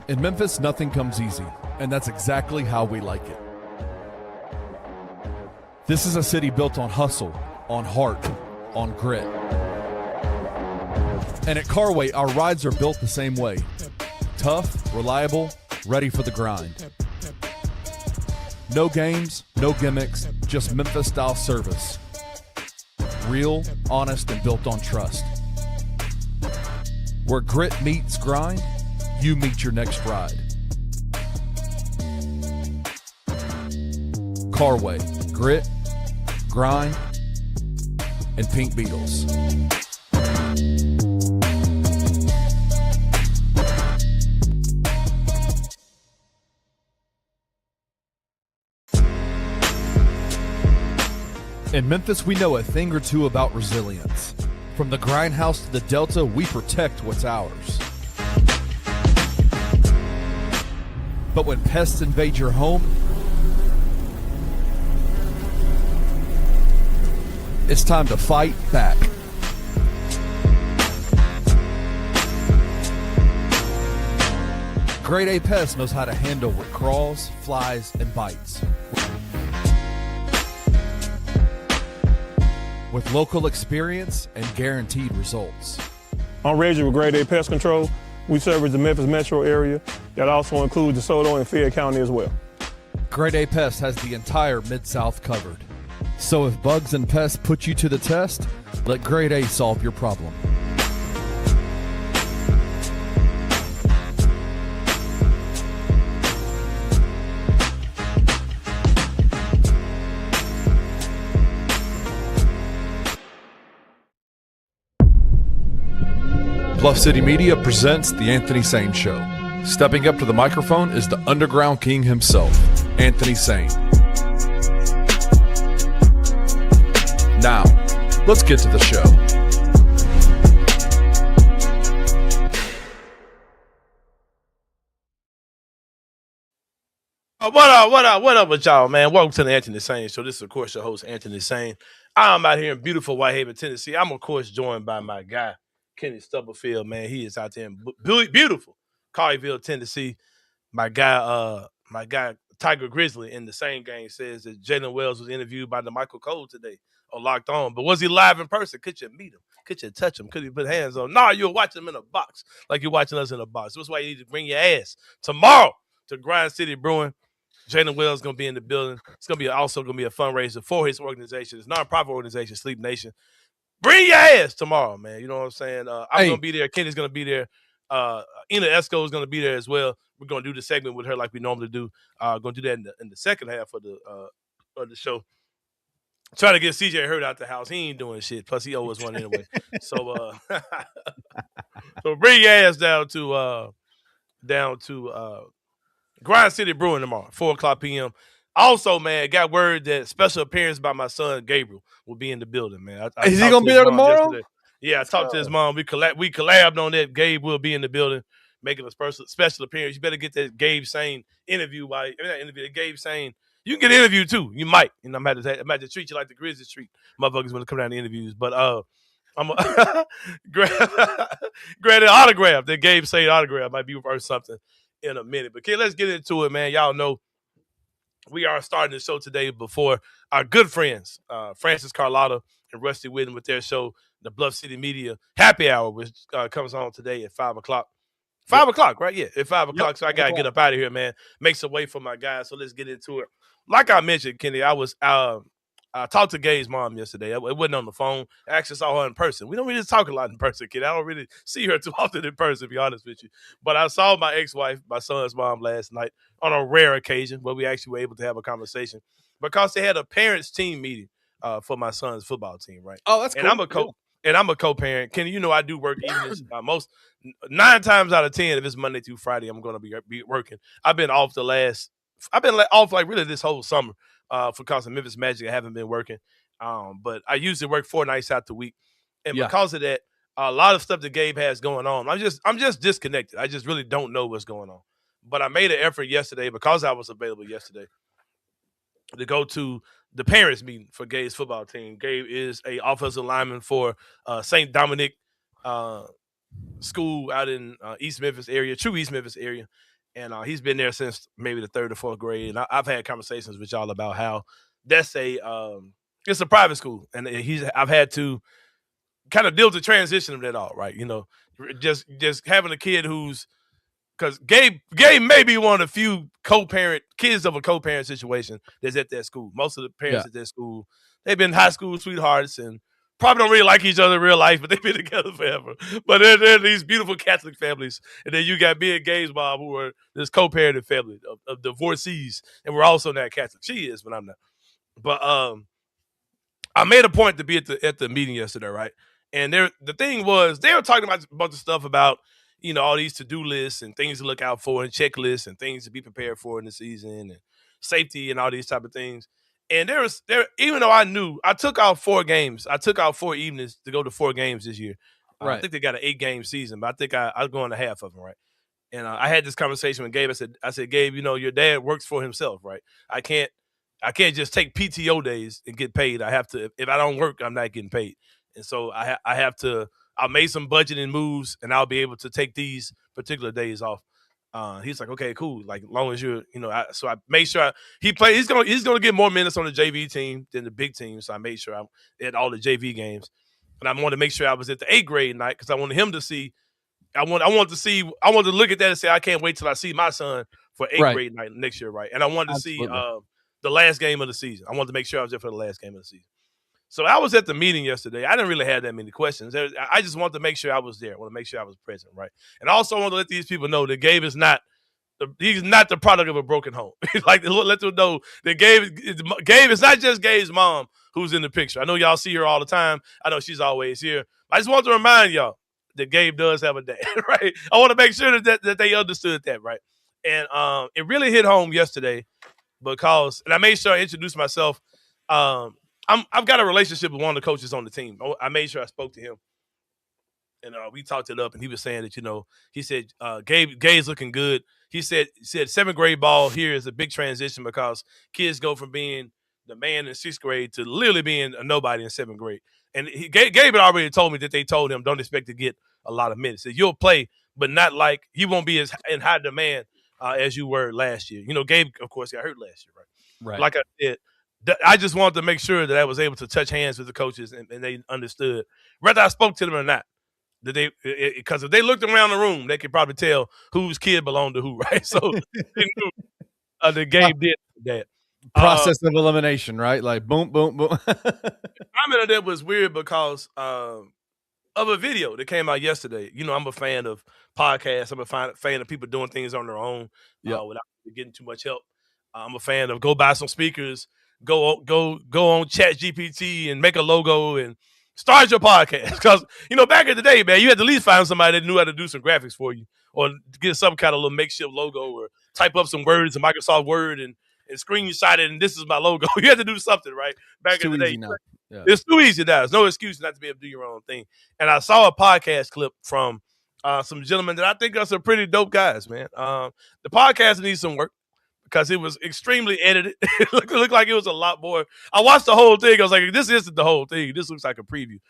In Memphis, nothing comes easy, and that's exactly how we like it. This is a city built on hustle, on heart, on grit. And at Carway, our rides are built the same way. Tough, reliable, ready for the grind. No games, no gimmicks, just Memphis-style service. Real, honest, and built on trust. Where grit meets grind, you meet your next ride. Carway, grit, grind, and pink Beetles. In Memphis, we know a thing or two about resilience. From the grindhouse to the Delta, we protect what's ours. But when pests invade your home, it's time to fight back. Grade A Pest knows how to handle what crawls, flies, and bites. With local experience and guaranteed results. I'm Reggie with Grade A Pest Control. We service the Memphis metro area. That also includes DeSoto and Fayette County as well. Grade A Pest has the entire Mid-South covered. So if bugs and pests put you to the test, let Grade A solve your problem. Bluff City Media presents The Anthony Sain Show. Stepping up to the microphone is the underground king himself, Anthony Sain. Now, let's get to the show. What up with y'all, man? Welcome to the Anthony Sain Show. This is, of course, your host, Anthony Sain. I'm out here in beautiful Whitehaven, Tennessee. I'm, of course, joined by my guy, Kenny Stubblefield, man. He is out there in beautiful Colleyville, Tennessee. My guy, Tiger Grizzly in the same game says that Jalen Wells was interviewed by the Michael Cole today or Locked On. But was he live in person? Could you meet him? Could you touch him? Could you put hands on him? No, you're watching him in a box like you're watching us in a box. That's why you need to bring your ass tomorrow to Grind City Brewing. Jalen Wells is going to be in the building. It's going to be also going to be a fundraiser for his organization, his nonprofit organization, Sleep Nation. Bring your ass tomorrow, man. You know what I'm saying? I'm going to be there. Kenny's going to be there. Ina Esco is going to be there as well. We're going to do the segment with her like we normally do. Going to do that in the second half of the show. Trying to get CJ Hurd out the house. He ain't doing shit. Plus, he owes one anyway. So bring your ass down to Grind City Brewing tomorrow, 4:00 p.m. Also, man, got word that special appearance by my son Gabriel will be in the building, man. Is he gonna be there tomorrow? Yesterday. Yeah, I talked to his mom. We collabed on that. Gabe will be in the building, making a special appearance. You better get that Gabe Sain interview. Gabe Sain. You can get an interview too. You might. And I'm about to treat you like the Grizzlies treat motherfuckers when they come down to interviews. But I'm gonna grab an autograph. That Gabe Sain autograph might be worth something in a minute. But let's get into it, man. Y'all know we are starting the show today before our good friends, Francis Carlotta and Rusty Whitten with their show, the Bluff City Media Happy Hour, which comes on today at 5 o'clock. 5 o'clock, right? Yeah, at 5 o'clock. So I got to get up out of here, man. Make some way for my guys. So let's get into it. Like I mentioned, Kenny, I talked to Gabe's mom yesterday. It wasn't on the phone. I actually saw her in person. We don't really talk a lot in person, kid. I don't really see her too often in person, to be honest with you. But I saw my ex-wife, my son's mom, last night on a rare occasion where we actually were able to have a conversation because they had a parents' team meeting for my son's football team, right? Oh, that's cool. And I'm a co-parent. Kenny, you know I do work evenings. Most 9 times out of 10, if it's Monday through Friday, I'm going to be working. I've been off like really this whole summer. For cause of Memphis Magic, I haven't been working. But I usually work 4 nights out the week. And because of that, a lot of stuff that Gabe has going on, I'm just disconnected. I just really don't know what's going on. But I made an effort yesterday because I was available yesterday to go to the parents meeting for Gabe's football team. Gabe is a offensive lineman for St. Dominic School out in East Memphis area, true East Memphis area. and he's been there since maybe the 3rd or 4th grade. And I've had conversations with y'all about how that's it's a private school, and I've had to kind of deal with the transition of that all, right? Just having a kid who's, because Gabe may be one of the few kids of a co-parent situation that's at that school. Most of the parents at that school, they've been high school sweethearts and probably don't really like each other in real life, but they've been together forever. But they're these beautiful Catholic families. And then you got me and Gabe's mom, who are this co-parented family of divorcees. And we're also not Catholic. She is, but I'm not. But I made a point to be at the meeting yesterday, right? And the thing was, they were talking about a bunch of stuff about, all these to-do lists and things to look out for and checklists and things to be prepared for in the season and safety and all these type of things. And even though I took out 4 games. I took out 4 evenings to go to 4 games this year. Right. I think they got an 8-game season, but I think I'll go into half of them, right? And I had this conversation with Gabe. I said, Gabe, your dad works for himself, right? I can't just take PTO days and get paid. I have to, if I don't work, I'm not getting paid. And so I made some budgeting moves, and I'll be able to take these particular days off. He's like, okay, cool. Like, as long as you're, so I made sure he's gonna get more minutes on the JV team than the big team. So I made sure I'm at all the JV games, and I wanted to make sure I was at the 8th grade night because I wanted him to see. I wanted to look at that and say, I can't wait till I see my son for 8th grade night next year, right? And I wanted to see the last game of the season. I wanted to make sure I was there for the last game of the season. So I was at the meeting yesterday. I didn't really have that many questions. I just wanted to make sure I was there. I want to make sure I was present, right? And I also want to let these people know that Gabe is not the product of a broken home. Like, let them know that Gabe is not just Gabe's mom who's in the picture. I know y'all see her all the time. I know she's always here. I just want to remind y'all that Gabe does have a dad, right? I want to make sure that they understood that, right? And it really hit home yesterday because, and I made sure I introduced myself. I've got a relationship with one of the coaches on the team. I made sure I spoke to him, and we talked it up. And he was saying that he said Gabe's looking good. He said 7th grade ball here is a big transition because kids go from being the man in 6th grade to literally being a nobody in 7th grade. And Gabe had already told me that they told him don't expect to get a lot of minutes. So you'll play, but not like he won't be as in high demand as you were last year. Gabe, of course, got hurt last year, right? Right. Like I said. I just wanted to make sure that I was able to touch hands with the coaches and they understood, whether I spoke to them or not, that because if they looked around the room, they could probably tell whose kid belonged to who, right? So they knew the Gabe did that. Process of elimination, right? Like boom, boom, boom. The comment of that was weird because of a video that came out yesterday. I'm a fan of podcasts. I'm a fan of people doing things on their own without getting too much help. I'm a fan of go buy some speakers. Go on ChatGPT and make a logo and start your podcast. Because, back in the day, man, you had to at least find somebody that knew how to do some graphics for you or get some kind of little makeshift logo or type up some words in Microsoft Word and screenshot it and this is my logo. You had to do something, right? Back in the day. Yeah. It's too easy now. There's no excuse not to be able to do your own thing. And I saw a podcast clip from some gentlemen that I think are some pretty dope guys, man. The podcast needs some work. Because it was extremely edited. It looked like it was a lot more. I watched the whole thing. I was like, this isn't the whole thing. This looks like a preview.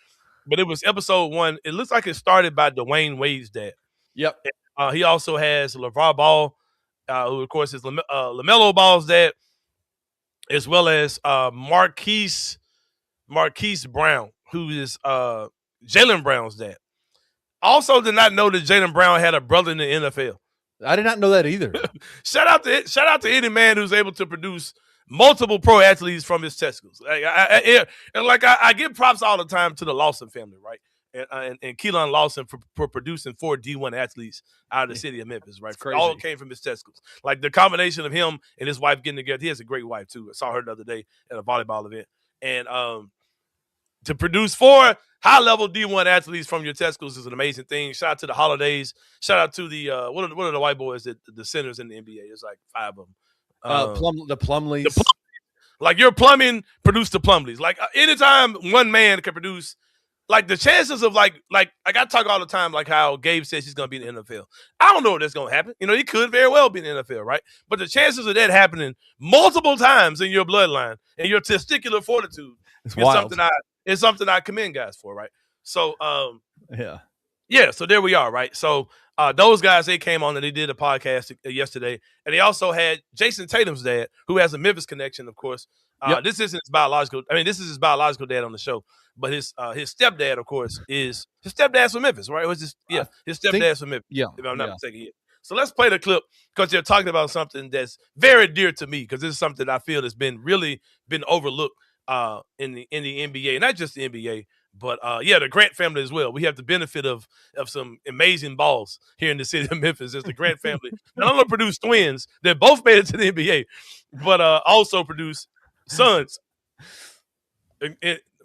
But it was episode 1. It looks like it started by Dwayne Wade's dad. Yep. He also has LeVar Ball, who, of course, is LaMelo Ball's dad, as well as Marquise Brown, who is Jaylen Brown's dad. Also did not know that Jaylen Brown had a brother in the NFL. I did not know that either. Shout out to any man who's able to produce multiple pro athletes from his testicles. I give props all the time to the Lawson family, right? And Keelan Lawson for producing 4 D1 athletes out of the city of Memphis, right? All came from his testicles. Like the combination of him and his wife getting together. He has a great wife too. I saw her the other day at a volleyball event. And to produce 4 high-level D1 athletes from your testicles is an amazing thing. Shout out to the Holidays. Shout out to the what are the white boys that the centers in the NBA? There's like 5 of them. The Plumleys. Like your plumbing produced the Plumleys. Like anytime one man can produce, like the chances of like I talk all the time like how Gabe says he's gonna be in the NFL. I don't know if that's gonna happen. He could very well be in the NFL, right? But the chances of that happening multiple times in your bloodline and your testicular fortitude is something I commend guys for, right? So yeah. Yeah, so there we are, right? So those guys, they came on and they did a podcast yesterday, and they also had Jason Tatum's dad, who has a Memphis connection, of course. Yep. This isn't his biological. I mean, this is his biological dad on the show, but his stepdad, of course, is his stepdad's from Memphis, right? His stepdad's from Memphis, Yeah, if I'm not yeah. mistaken. Yeah. So let's play the clip because they're talking about something that's very dear to me because this is something I feel has been overlooked in the NBA, not just the NBA. But the Grant family as well. We have the benefit of some amazing balls here in the city of Memphis. As the Grant family not only produced twins that both made it to the NBA, but also produced sons.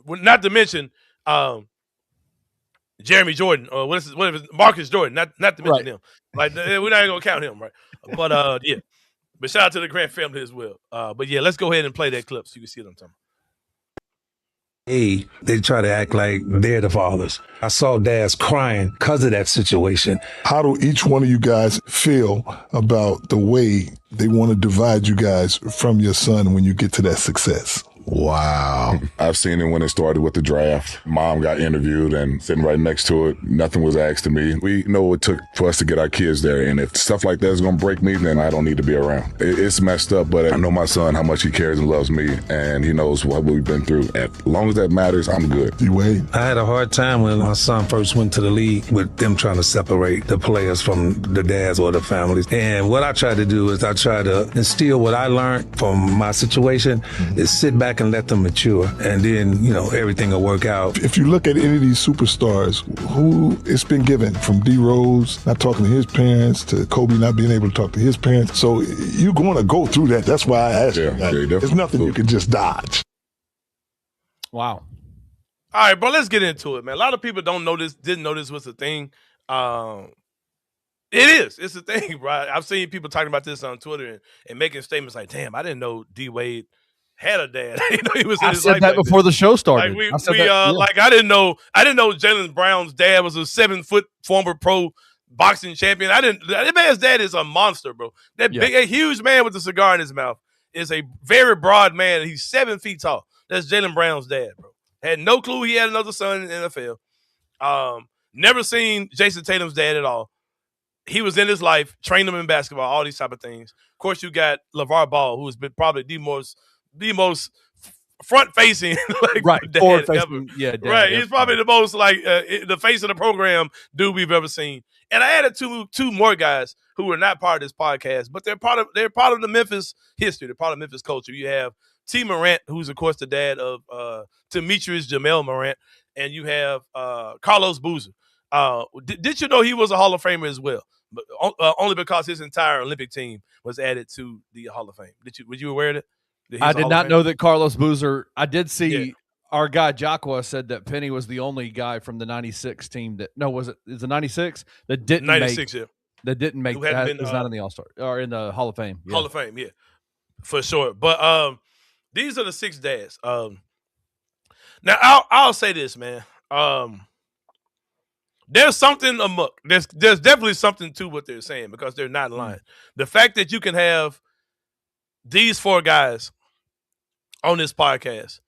Not to mention Jeremy Jordan or what is Marcus Jordan. Not to mention him. Like we're not gonna count him, right? But yeah. But shout out to the Grant family as well. But yeah, let's go ahead and play that clip so you can see what I'm talking about. They try to act like they're the fathers. I saw dads crying because of that situation. How do each one of you guys feel about the way they want to divide you guys from your son when you get to that success? Wow. I've seen it when it started with the draft. Mom got interviewed and sitting right next to it. Nothing was asked of me. We know what it took for us to get our kids there. And if stuff like that is going to break me, then I don't need to be around. It's messed up, but I know my son, how much he cares and loves me. And he knows what we've been through. As long as that matters, I'm good. D-Wade? I had a hard time when my son first went to the league with them trying to separate the players from the dads or the families. And what I try to do is I try to instill what I learned from my situation is sit back and let them mature, and then, everything will work out. If you look at any of these superstars, who it's been given, from D. Rose not talking to his parents to Kobe not being able to talk to his parents. So you're going to go through that. That's why I asked you. There's nothing you can just dodge. Wow. All right, bro, let's get into it, man. A lot of people didn't know this was a thing. It is. It's a thing, bro. I've seen people talking about this on Twitter and making statements like, damn, I didn't know D-Wade had a dad. He was in his life that before the show started. I didn't know Jalen Brown's dad was a 7-foot former pro boxing champion. That man's dad is a monster, bro. A huge man with a cigar in his mouth is a very broad man. He's 7 feet tall. That's Jalen Brown's dad, bro. Had no clue he had another son in the NFL. Never seen Jason Tatum's dad at all. He was in his life, trained him in basketball, all these type of things. Of course, you got LeVar Ball, who has been probably the most front-facing, forward facing, dad, right. He's probably the most the face of the program dude we've ever seen. And I added two more guys who are not part of this podcast, but they're part of the Memphis history. They're part of Memphis culture. You have T. Morant, who's of course the dad of Demetrius Jamel Morant, and you have Carlos Boozer. Did you know he was a Hall of Famer as well? But only because his entire Olympic team was added to the Hall of Fame. Were you aware of it? I did not know that Carlos Boozer. I did see our guy Jacqua said that Penny was the only guy from the '96 team is it 96 that didn't 96, make that didn't make that is not in the All-Star or in the Hall of Fame. Yeah. Hall of Fame, yeah, for sure. But these are the 6 dads. Now I'll say this, man. There's something amok. There's definitely something to what they're saying because they're not lying. The fact that you can have these 4 guys on this podcast,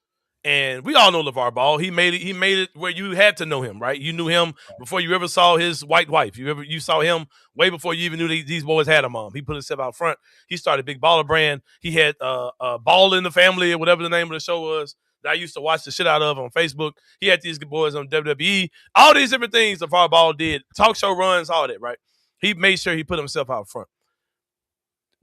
and we all know LeVar Ball. He made it where you had to know him, right? You knew him before you ever saw his white wife. You saw him way before you even knew these boys had a mom. He put himself out front. He started Big Baller Brand. He had Ball in the Family or whatever the name of the show was that I used to watch the shit out of on Facebook. He had these good boys on WWE. All these different things LeVar Ball did. Talk show runs, all that, right? He made sure he put himself out front.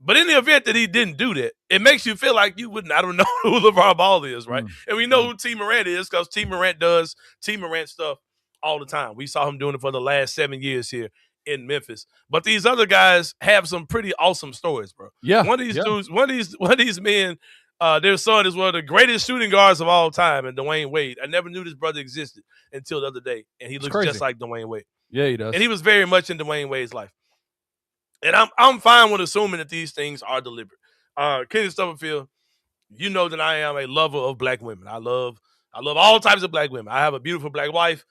But in the event that he didn't do that, it makes you feel like you wouldn't. I don't know who LeVar Ball is, right? And we know who T. Morant is because T. Morant does T. Morant stuff all the time. We saw him doing it for the last 7 years here in Memphis. But these other guys have some pretty awesome stories, bro. Yeah. One of these dudes, one of these men, their son is one of the greatest shooting guards of all time, and Dwayne Wade. I never knew this brother existed until the other day, and he looks just like Dwayne Wade. Yeah, he does. And he was very much in Dwayne Wade's life. And I'm fine with assuming that these things are deliberate. Kenny Stubblefield, you know that I am a lover of black women. I love all types of black women. I have a beautiful black wife.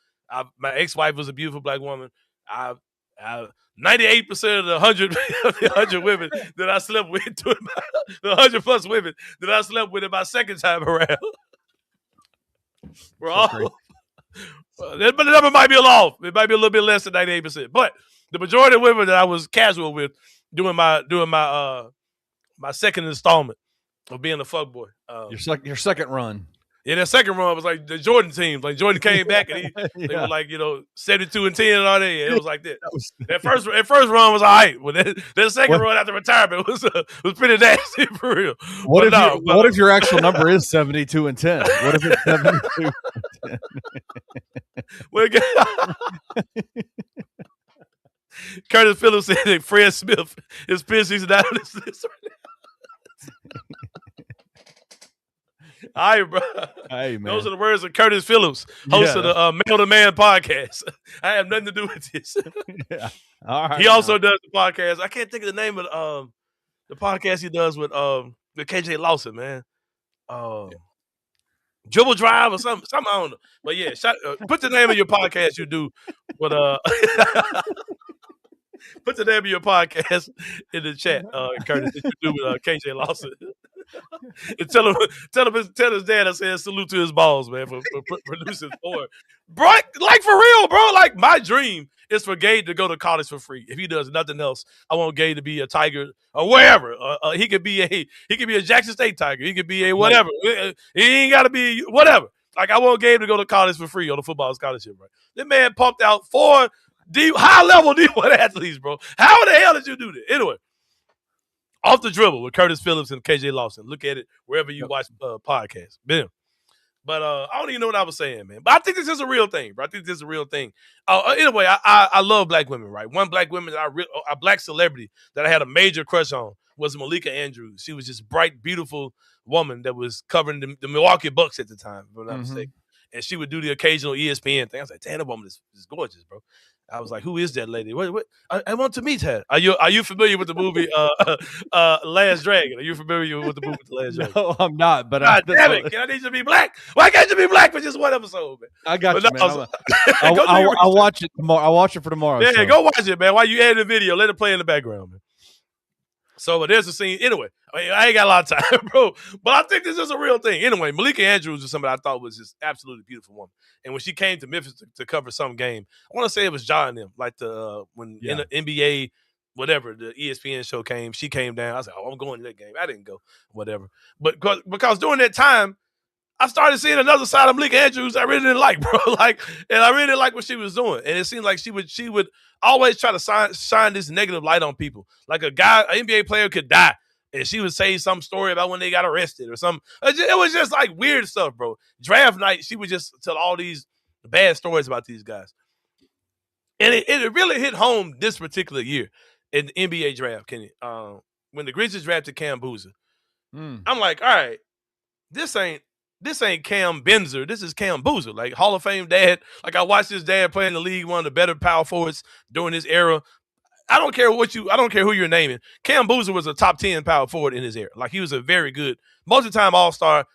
My ex-wife was a beautiful black woman. 98% of the 100 women that I slept with, the 100 plus women that I slept with in my second time around, were all But the number might be a little off. It might be a little bit less than 98%. But the majority of women that I was casual with doing my second installment of being a fuckboy. Your second run. Yeah, that second run was like the Jordan team. Like Jordan came back and they were like 72 and 10 and all that. Yeah, it was like that. That first run was all right. But that second run after retirement was pretty nasty for real. What if your actual number is 72 and 10? What if it's 72 and 10? Curtis Phillips said that Fred Smith is pissed he's not on this list right now. All right, bro. Hey, man. Those are the words of Curtis Phillips, host of the Male to Man podcast. I have nothing to do with this. Yeah. All right. He also does the podcast. I can't think of the name of the podcast he does with KJ Lawson, man. Dribble Drive or something. I don't know. But yeah, put the name of your podcast you do with put the name of your podcast in the chat, Curtis, that you do with KJ Lawson. And tell his dad I said salute to his balls, man, for producing for it. Bro, like for real, bro. Like my dream is for Gabe to go to college for free. If he does nothing else, I want Gabe to be a Tiger or wherever. He could be a Jackson State Tiger. He could be a whatever. He ain't got to be whatever. Like I want Gabe to go to college for free on a football scholarship, right? That man pumped out 4 high-level D1 athletes, bro. How the hell did you do that? Anyway, Off the Dribble with Curtis Phillips and KJ Lawson. Look at it wherever you watch podcasts. Bam. But I don't even know what I was saying, man. But I think this is a real thing, bro. I think this is a real thing. Anyway, I love black women, right? One black woman, a black celebrity that I had a major crush on was Malika Andrews. She was this bright, beautiful woman that was covering the Milwaukee Bucks at the time, if I'm not mistaken. And she would do the occasional ESPN thing. I was like, damn, that woman is gorgeous, bro. I was like, who is that lady? What? I want to meet her. Are you familiar with the movie Last Dragon? Are you familiar with the movie The Last Dragon? No, I'm not. But God damn it. Can I need you to be black? Why can't you be black for just one episode, man? I got you, man. I'll watch it tomorrow. I'll watch it for tomorrow. Yeah, go watch it, man. While you edit the video, let it play in the background, man. So there's a scene. Anyway, I ain't got a lot of time, bro. But I think this is a real thing. Anyway, Malika Andrews was somebody I thought was just absolutely beautiful woman. And when she came to Memphis to cover some game, I want to say it was John and them, like when in the NBA, whatever, the ESPN show came, she came down. I was like, I'm going to that game. I didn't go, whatever. But because during that time, I started seeing another side of Malika Andrews I really didn't like, bro. And I really didn't like what she was doing. And it seemed like she would always try to shine this negative light on people. Like an NBA player could die, and she would say some story about when they got arrested or something. It was just like weird stuff, bro. Draft night, she would just tell all these bad stories about these guys. And it really hit home this particular year in the NBA draft, Kenny. When the Grizzlies drafted Cam Boozer, I'm like, all right, this ain't Cam Benzer. This is Cam Boozer, like Hall of Fame dad. Like I watched his dad play in the league, one of the better power forwards during his era. I don't care who you're naming. Cam Boozer was a top 10 power forward in his era. Like he was a very good, multi-time All-Star.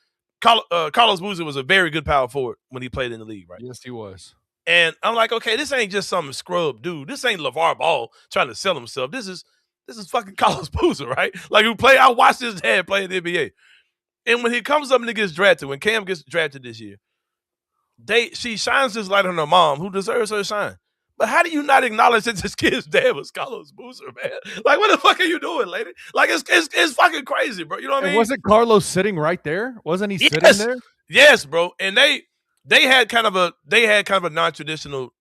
Carlos Boozer was a very good power forward when he played in the league, right? Yes, he was. And I'm like, okay, this ain't just some scrub dude. This ain't LeVar Ball trying to sell himself. This is fucking Carlos Boozer, right? Like I watched his dad play in the NBA. And when he comes up and he gets drafted, when Cam gets drafted this year, she shines this light on her mom, who deserves her shine. But how do you not acknowledge that this kid's dad was Carlos Boozer, man? Like, what the fuck are you doing, lady? Like, it's fucking crazy, bro. You know what I mean? Wasn't Carlos sitting right there? Wasn't he sitting there? Yes, bro. And they had kind of a non-traditional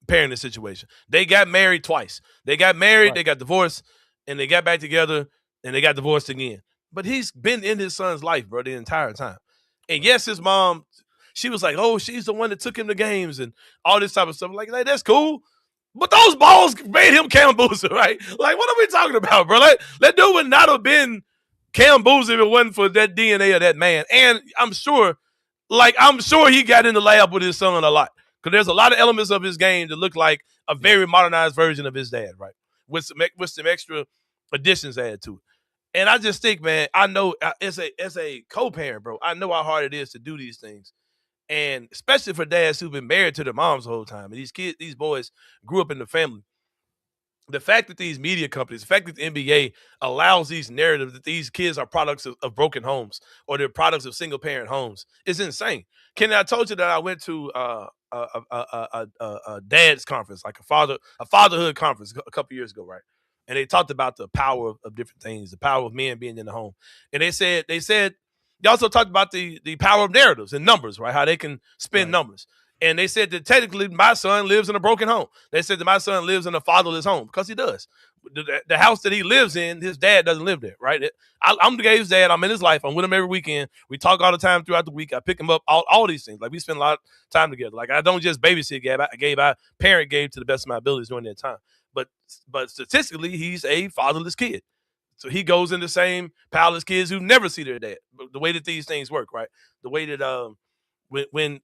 parenting situation. They got married twice. They got married, They got divorced, and they got back together, and they got divorced again. But he's been in his son's life, bro, the entire time. And yes, his mom, she was like, oh, she's the one that took him to games and all this type of stuff. Like that's cool. But those balls made him Cam Boozer, right? Like, what are we talking about, bro? That dude would not have been Cam Boozer if it wasn't for that DNA of that man. And I'm sure he got in the lab with his son a lot. Because there's a lot of elements of his game that look like a very modernized version of his dad, right? With some extra additions added to it. And I just think, man, I know as a co-parent, bro, I know how hard it is to do these things. And especially for dads who've been married to their moms the whole time. And these boys grew up in the family. the fact that these media companies, the fact that the NBA allows these narratives that these kids are products of broken homes or they're products of single parent homes is insane. Kenny, I told you that I went to a dad's conference, like a fatherhood conference a couple years ago, right? And they talked about the power of different things, the power of men being in the home. And they said they also talked about the power of narratives and numbers, right? How they can spin numbers. And they said that technically my son lives in a broken home. They said that my son lives in a fatherless home because he does. The house that he lives in, his dad doesn't live there, right? I'm the guy's dad. I'm in his life. I'm with him every weekend. We talk all the time throughout the week. I pick him up, all these things. Like, we spend a lot of time together. Like, I don't just babysit Gabe. I parent Gabe to the best of my abilities during that time. But statistically, he's a fatherless kid. So he goes in the same pile as kids who never see their dad. The way that these things work, right? The way that when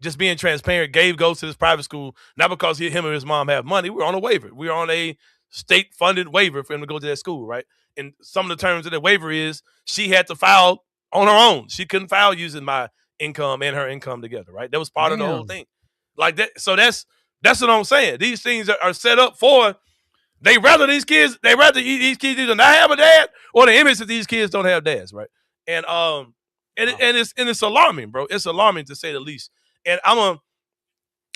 just being transparent, Gabe goes to this private school, not because him and his mom have money. We're on a waiver. We're on a state-funded waiver for him to go to that school, right? And some of the terms of that waiver is she had to file on her own. She couldn't file using my income and her income together, right? That was part of the whole thing. Like that. So that's what I'm saying. These things are set up for, these kids either not have a dad or the image that these kids don't have dads, right? And it's alarming, bro. It's alarming to say the least. And I don't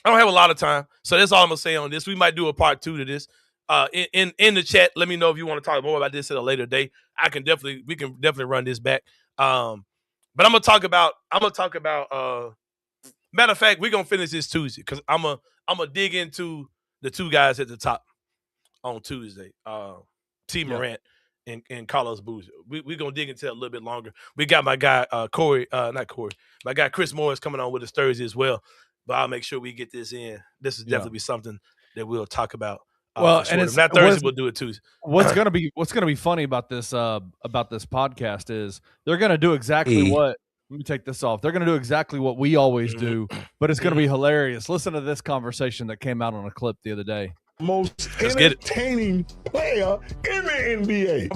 have a lot of time, so that's all I'm gonna say on this. We might do a part 2 to this. In the chat, let me know if you want to talk more about this at a later date. We can definitely run this back. But I'm gonna talk about. Matter of fact, we're gonna finish this Tuesday because I'm gonna dig into the two guys at the top on Tuesday. T. Morant and Carlos Boozer. We're gonna dig into it a little bit longer. We got my guy my guy Chris Morris coming on with us Thursday as well. But I'll make sure we get this in. This is definitely something that we'll talk about. Well, and it's not Thursday. We'll do it Tuesday. What's gonna be funny about this podcast is they're gonna do exactly what. Let me take this off. They're gonna do exactly what we always do, but it's gonna be hilarious. Listen to this conversation that came out on a clip the other day. Most entertaining player in the NBA.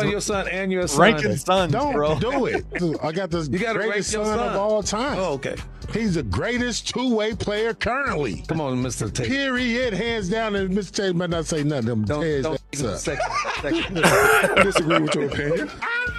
Your son, and your son. Ranking sons, Don't bro. do it. I got the greatest son of all time. Oh, okay. He's the greatest two-way player currently. Come on, Mr. Tate. Period. Hands down. And Mr. Tate might not say nothing. Don't I disagree with your opinion.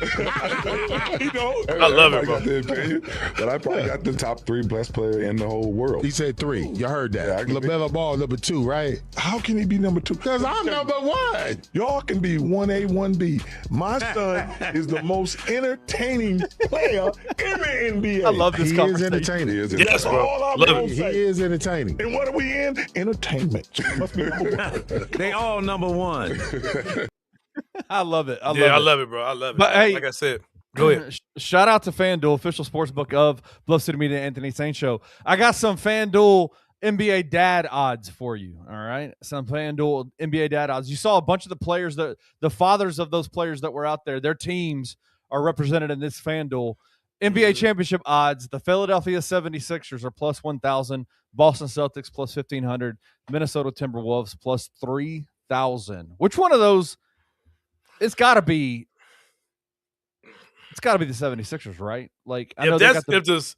I love it, bro. Got the opinion, but I probably got the top 3 best player in the whole world. He said 3. You heard that. Yeah, LaMelo Ball number 2, right? How can he be number 2? Because I'm number 1. Y'all can be 1A, 1B. My son is the most entertaining player in the NBA. I love this He is conversation. entertaining. Yes, bro. All I'm Love gonna it. He say. is entertaining. And what are we in? Entertainment. Must be number 1. They all number 1. I love it. I love it, bro. I love it. But hey, like I said, go ahead. Shout out to FanDuel, official sportsbook of Bluff City Media, Anthony Sain Show. I got some FanDuel NBA dad odds for you. All right, some FanDuel NBA dad odds. You saw a bunch of the players the fathers of those players that were out there. Their teams are represented in this FanDuel NBA championship odds. The Philadelphia 76ers are plus 1,000. Boston Celtics plus 1,500. Minnesota Timberwolves plus 3,000. Which one of those? It's got to be the 76ers, right? Like, I know if the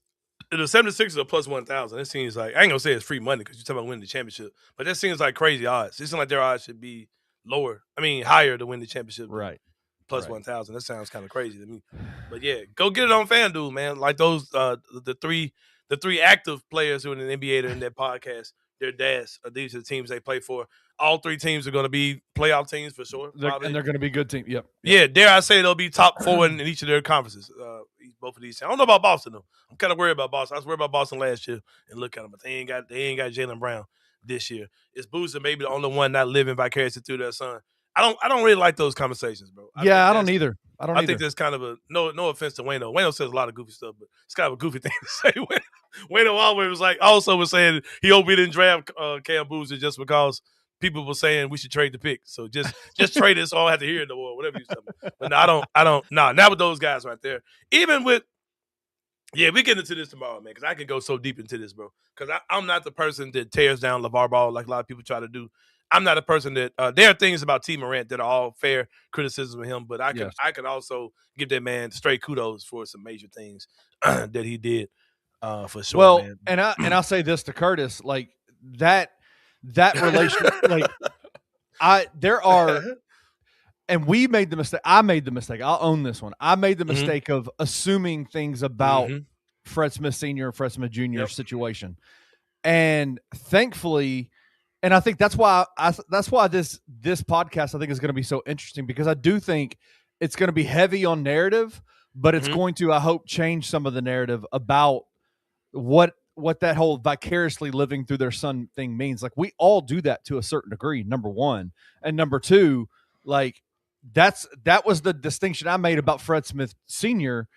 76ers are plus 1,000, it seems like, I ain't gonna say it's free money because you're talking about winning the championship, but that seems like crazy odds. It seems like their odds should be higher to win the championship. Right. Plus 1,000. That sounds kind of crazy to me. But yeah, go get it on FanDuel, man. Like those the three active players who are in the NBA that are in that podcast, their dads. These are the teams they play for. All 3 teams are going to be playoff teams for sure. And they're going to be good teams. Yep. Yeah, dare I say they'll be top 4 in each of their conferences. Both of these. I don't know about Boston though. I'm kind of worried about Boston. I was worried about Boston last year and look at them, but they ain't got Jaylen Brown this year. Is Boozer maybe the only one not living vicariously through their son? I don't really like those conversations, bro. I don't either. I think that's kind of a no offense to Wayno. Wayno says a lot of goofy stuff, but it's kind of a goofy thing to say. Wayno always was saying he hoped we didn't draft Cam Boozer just because people were saying we should trade the pick. So just trade it so I don't have to hear it no more, whatever you say. But no, I don't. Not with those guys right there. Even with, we get into this tomorrow, man, because I can go so deep into this, bro. Because I'm not the person that tears down LeVar Ball like a lot of people try to do. I'm not a person that there are things about T. Morant that are all fair criticism of him, but I can also give that man straight kudos for some major things that he did for sure. Well, man. and I'll say this to Curtis, like that relationship, like There are, and we made the mistake. I made the mistake. I'll own this one. I made the mistake of assuming things about Fred Smith Sr. and Fred Smith Jr. situation. And thankfully, and I think that's why this podcast I think is going to be so interesting, because I do think it's going to be heavy on narrative, but it's going to, I hope, change some of the narrative about what that whole vicariously living through their son thing means. Like, we all do that to a certain degree, number one. And number two, like, that was the distinction I made about Fred Smith Sr.,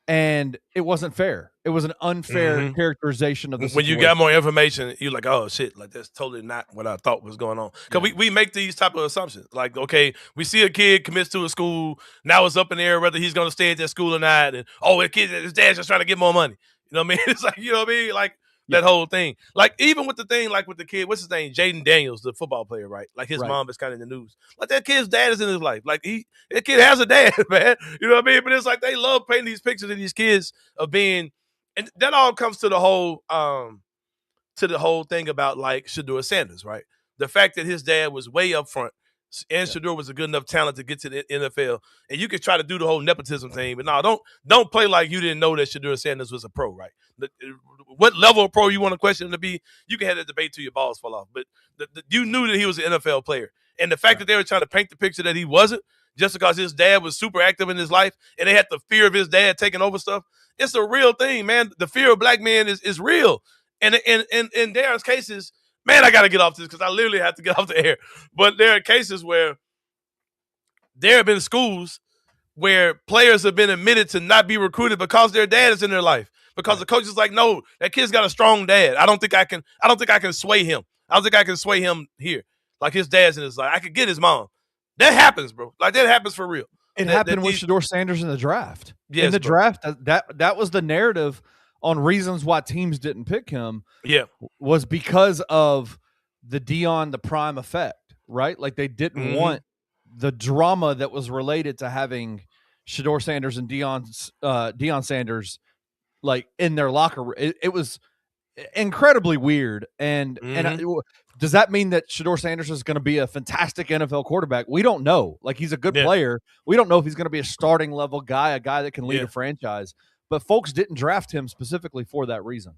and it wasn't fair. It was an unfair characterization of the situation. When you got more information, you're like, oh, shit, like, that's totally not what I thought was going on. Because we make these type of assumptions. Like, okay, we see a kid commits to a school. Now it's up in the air whether he's going to stay at that school or not. And, his dad's just trying to get more money. You know what I mean? It's like, you know what I mean? Like, that whole thing. Like, even with the thing, like with the kid, what's his name? Jaden Daniels, the football player, right? Like, his mom is kind of in the news. Like, that kid's dad is in his life. Like, that kid has a dad, man. You know what I mean? But it's like they love painting these pictures of these kids of being, and that all comes to the whole thing about, like, Shedeur Sanders, right? The fact that his dad was way up front, and Shedeur was a good enough talent to get to the NFL. And you could try to do the whole nepotism thing, but no, don't play like you didn't know that Shedeur Sanders was a pro, right? What level of pro you want to question him to be, you can have that debate till your balls fall off. But you knew that he was an NFL player. And the fact that they were trying to paint the picture that he wasn't, just because his dad was super active in his life and they had the fear of his dad taking over stuff, it's a real thing, man. The fear of black men is real. And in Darren's cases, man, I got to get off this because I literally have to get off the air. But there are cases where there have been schools where players have been admitted to not be recruited because their dad is in their life. Because the coach is like, no, that kid's got a strong dad. I don't think I can sway him. I don't think I can sway him here. Like, his dad's in his life. I could get his mom. That happens, bro. Like, that happens for real. It happened with Shedeur Sanders in the draft. Yes, in the draft, that was the narrative on reasons why teams didn't pick him. Yeah. Was because of the Deion, the prime effect, right? Like, they didn't want the drama that was related to having Shedeur Sanders and Deion Sanders, like, in their locker room. It was incredibly weird. And does that mean that Shedeur Sanders is going to be a fantastic NFL quarterback? We don't know. Like, he's a good player. We don't know if he's going to be a starting level guy, a guy that can lead a franchise. But folks didn't draft him specifically for that reason.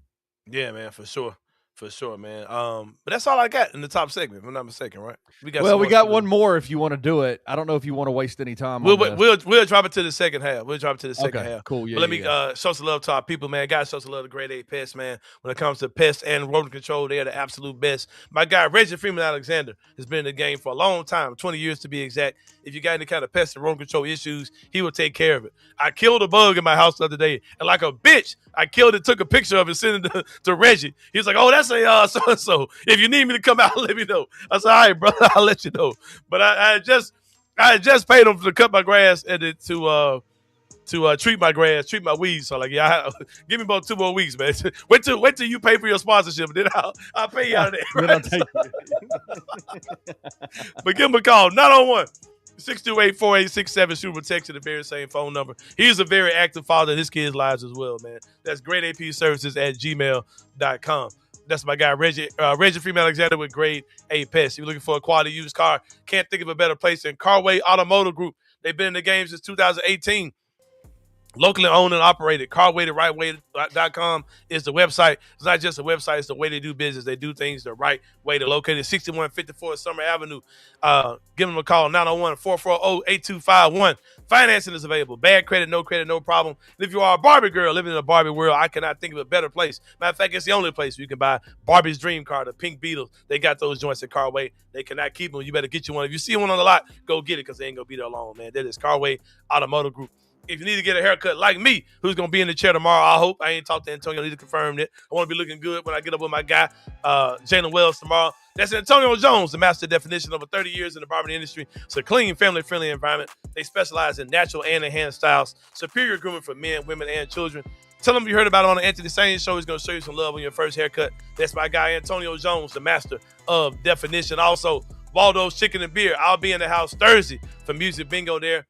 Yeah, man, for sure. For sure, man. But that's all I got in the top segment, if I'm not mistaken, right? We got one more if you want to do it. I don't know if you want to waste any time. We'll drop it to the second half. Half. Cool. Yeah. But let me show some love to our people, man. Guys, show some love to Grade A Pest, man. When it comes to pest and rodent control, they are the absolute best. My guy, Reggie Freeman Alexander, has been in the game for a long time, 20 years to be exact. If you got any kind of pest and rodent control issues, he will take care of it. I killed a bug in my house the other day, and like a bitch, I killed it, took a picture of it, sent it to Reggie. He was like, oh, that's a so-and-so. If you need me to come out, let me know. I said, all right, brother, I'll let you know. But I just paid him to cut my grass and to treat my grass, treat my weeds. So, like, give me about 2 more weeks, man. Wait till you pay for your sponsorship, and then I'll pay you out of there. Right? But give him a call, 901 628-4867. Shoot him a text to the very same phone number. He's a very active father in his kids' lives as well, man. That's gradeapservices@gmail.com. That's my guy, Reggie Freeman Alexander with Grade A Pest. If you're looking for a quality used car, can't think of a better place than Carway Automotive Group. They've been in the game since 2018. Locally owned and operated. CarwayTheRightWay.com is the website. It's not just a website. It's the way they do business. They do things the right way. They're located at 6154 Summer Avenue. Give them a call, 901-440-8251. Financing is available. Bad credit, no problem. And if you are a Barbie girl living in a Barbie world, I cannot think of a better place. Matter of fact, it's the only place you can buy Barbie's dream car, the Pink Beetles. They got those joints at Carway. They cannot keep them. You better get you one. If you see one on the lot, go get it because they ain't going to be there long, man. That is Carway Automotive Group. If you need to get a haircut like me, who's going to be in the chair tomorrow, I hope. I ain't talked to Antonio. I need to confirm that. I want to be looking good when I get up with my guy, Jalen Wells, tomorrow. That's Antonio Jones, the master definition. Over 30 years in the barbering industry. It's a clean, family-friendly environment. They specialize in natural and enhanced styles, superior grooming for men, women, and children. Tell them you heard about it on the Anthony Sain show. He's going to show you some love on your first haircut. That's my guy, Antonio Jones, the master of definition. Also, Waldo's Chicken and Beer. I'll be in the house Thursday for Music Bingo there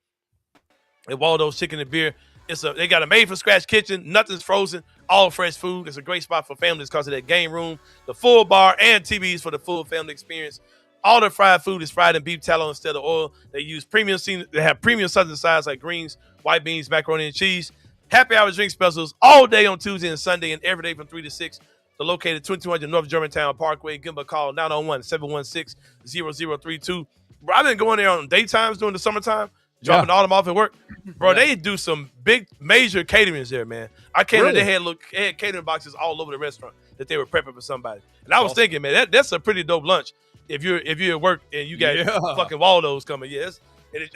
at Waldo's Chicken and Beer. They got a made-from-scratch kitchen. Nothing's frozen. All fresh food. It's a great spot for families because of that game room, the full bar, and TVs for the full family experience. All their fried food is fried in beef tallow instead of oil. They use premium they have premium southern sides like greens, white beans, macaroni, and cheese. Happy hour drink specials all day on Tuesday and Sunday and every day from 3 to 6. They're located at 2200 North Germantown Parkway. Give them a call, 901-716-0032. Bro, I've been going there on daytimes during the summertime, dropping all them off at work. Bro, they do some big, major caterings there, man. I came there, they had catering boxes all over the restaurant that they were prepping for somebody. And I was thinking, man, that's a pretty dope lunch if you're at work and you got fucking Waldos coming. Yes,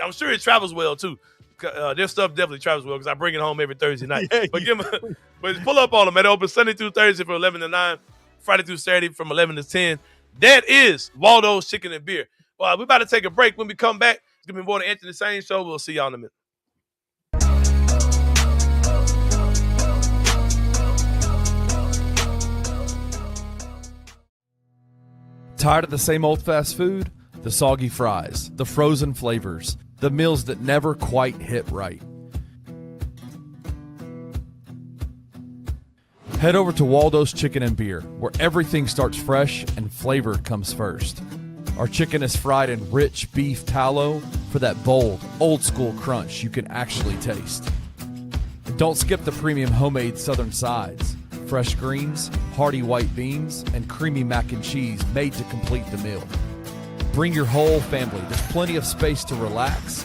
I'm sure it travels well, too. Their stuff definitely travels well because I bring it home every Thursday night. But pull up on them. They open Sunday through Thursday from 11 to 9, Friday through Saturday from 11 to 10. That is Waldo's Chicken and Beer. Well, we're about to take a break. When we come back, it's going to be more than Anthony Sain Show. We'll see y'all in a minute. Tired of the same old fast food? The soggy fries, the frozen flavors, the meals that never quite hit right. Head over to Waldo's Chicken and Beer, where everything starts fresh and flavor comes first. Our chicken is fried in rich beef tallow for that bold, old-school crunch you can actually taste. And don't skip the premium homemade southern sides, fresh greens, hearty white beans, and creamy mac and cheese made to complete the meal. Bring your whole family. There's plenty of space to relax,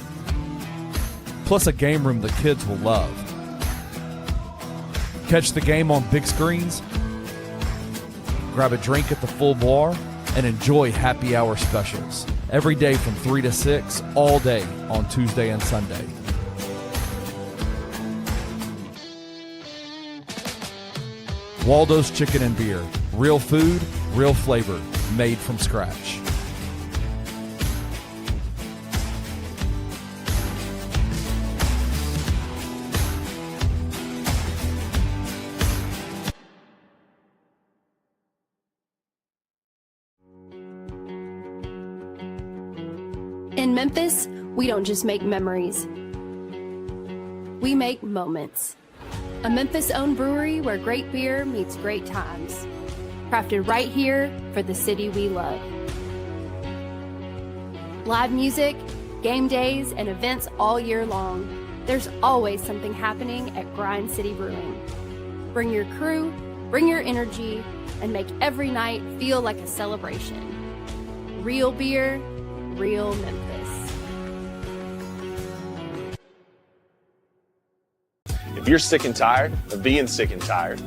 plus a game room the kids will love. Catch the game on big screens, grab a drink at the full bar, and enjoy happy hour specials every day from 3 to 6, all day on Tuesday and Sunday. Waldo's Chicken and Beer. Real food, real flavor, made from scratch. In Memphis, we don't just make memories. We make moments. A Memphis-owned brewery where great beer meets great times. Crafted right here for the city we love. Live music, game days, and events all year long. There's always something happening at Grind City Brewing. Bring your crew, bring your energy, and make every night feel like a celebration. Real beer, real Memphis. If you're sick and tired of being sick and tired,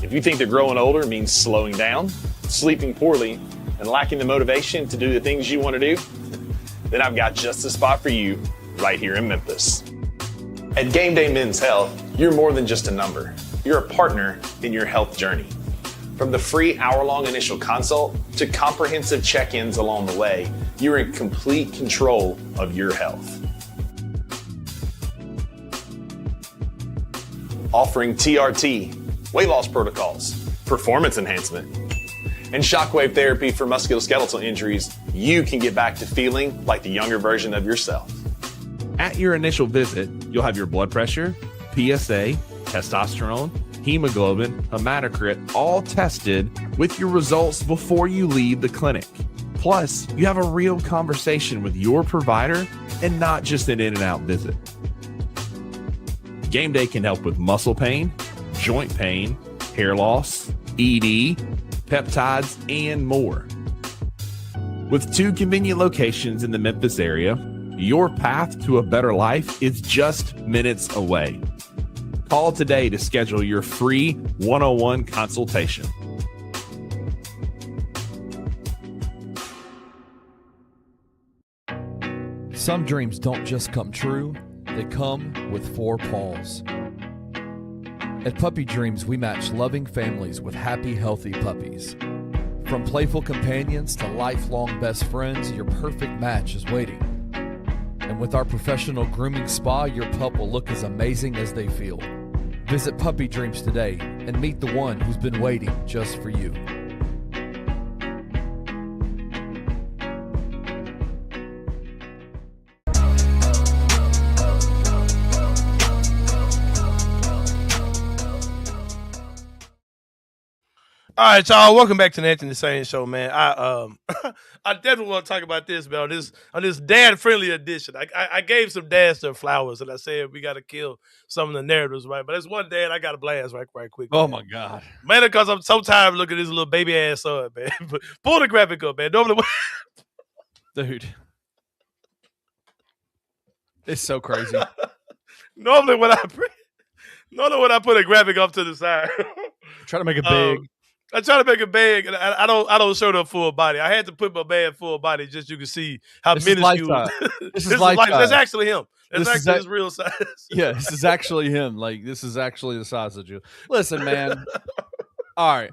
if you think that growing older means slowing down, sleeping poorly, and lacking the motivation to do the things you want to do, then I've got just the spot for you right here in Memphis. At Game Day Men's Health, you're more than just a number. You're a partner in your health journey. From the free hour-long initial consult to comprehensive check-ins along the way, you're in complete control of your health. Offering TRT, weight loss protocols, performance enhancement, and shockwave therapy for musculoskeletal injuries, you can get back to feeling like the younger version of yourself. At your initial visit, you'll have your blood pressure, PSA, testosterone, hemoglobin, hematocrit, all tested with your results before you leave the clinic. Plus, you have a real conversation with your provider and not just an in-and-out visit. Game Day can help with muscle pain, joint pain, hair loss, ED, peptides, and more. With 2 convenient locations in the Memphis area, your path to a better life is just minutes away. Call today to schedule your free 101 consultation. Some dreams don't just come true, they come with 4 paws. At Puppy Dreams, we match loving families with happy, healthy puppies. From playful companions to lifelong best friends, your perfect match is waiting. And with our professional grooming spa, your pup will look as amazing as they feel. Visit Puppy Dreams today and meet the one who's been waiting just for you. All right, y'all. Welcome back to the Anthony Sain Show, man. I definitely want to talk about this, man. On this dad-friendly edition. I gave some dads their flowers, and I said we got to kill some of the narratives, right? But there's one dad I got to blast right quick. Oh, man. my God. Man, because I'm so tired of looking at this little baby-ass son, man. Pull the graphic up, man. Normally, Dude. It's so crazy. Normally when I put a graphic up to the side. Try to make it big. I try to make it big, and I don't show the full body. I had to put my man full body just so you can see how This minuscule. This is life. That's actually him. That's This is actually his real size. Yeah, this is actually him. Like, this is actually the size of you. Listen, man. All right.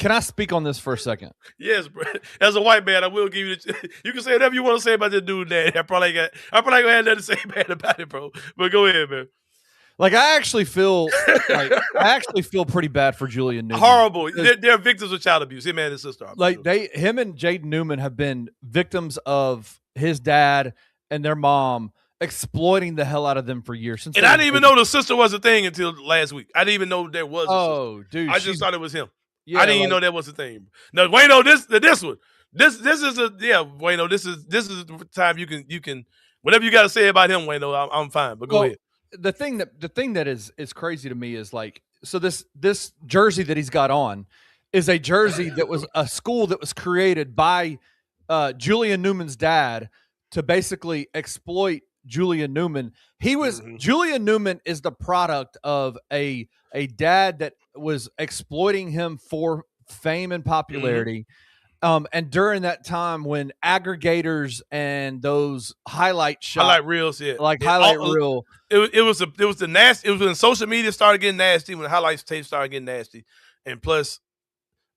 Can I speak on this for a second? Yes, bro. As a white man, I will give you you can say whatever you want to say about this dude, Dad. I probably ain't gonna have nothing to say bad about it, bro. But go ahead, man. Like, I actually feel pretty bad for Julian Newman. Horrible. They're victims of child abuse. Him and his sister. Like, him and Jaden Newman have been victims of his dad and their mom exploiting the hell out of them for years. And I didn't even know the sister was a thing until last week. I didn't even know there was a sister. Oh, dude. I just thought it was him. Yeah, I didn't even know that was a thing. No, Wayno, this one. This is Wayno, this is the time you can whatever you got to say about him, Wayno, I'm fine. But go ahead. The thing that is crazy to me is, like, so this jersey that he's got on is a jersey that was a school that was created by Julian Newman's dad to basically exploit Julian Newman. Julian Newman is the product of a dad that was exploiting him for fame and popularity. And during that time when aggregators and those highlight reels, reel, it was the nasty. It was when social media started getting nasty, when the highlights tape started getting nasty, and plus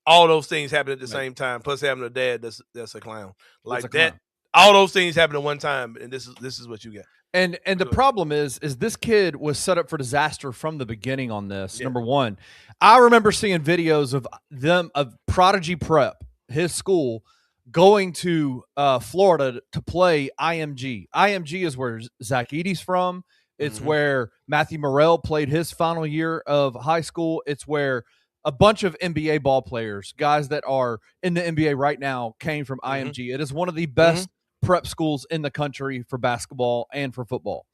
all those things happened at the same time. Plus having a dad that's a clown like that. All those things happened at one time, and this is what you get. And the problem is this kid was set up for disaster from the beginning on this. Yeah. Number one, I remember seeing videos of Prodigy Prep, his school, going to Florida to play IMG. IMG is where Zach Edey's from. It's where Matthew Morrell played his final year of high school. It's where a bunch of NBA ball players, guys that are in the NBA right now, came from IMG. It is one of the best prep schools in the country for basketball and for football.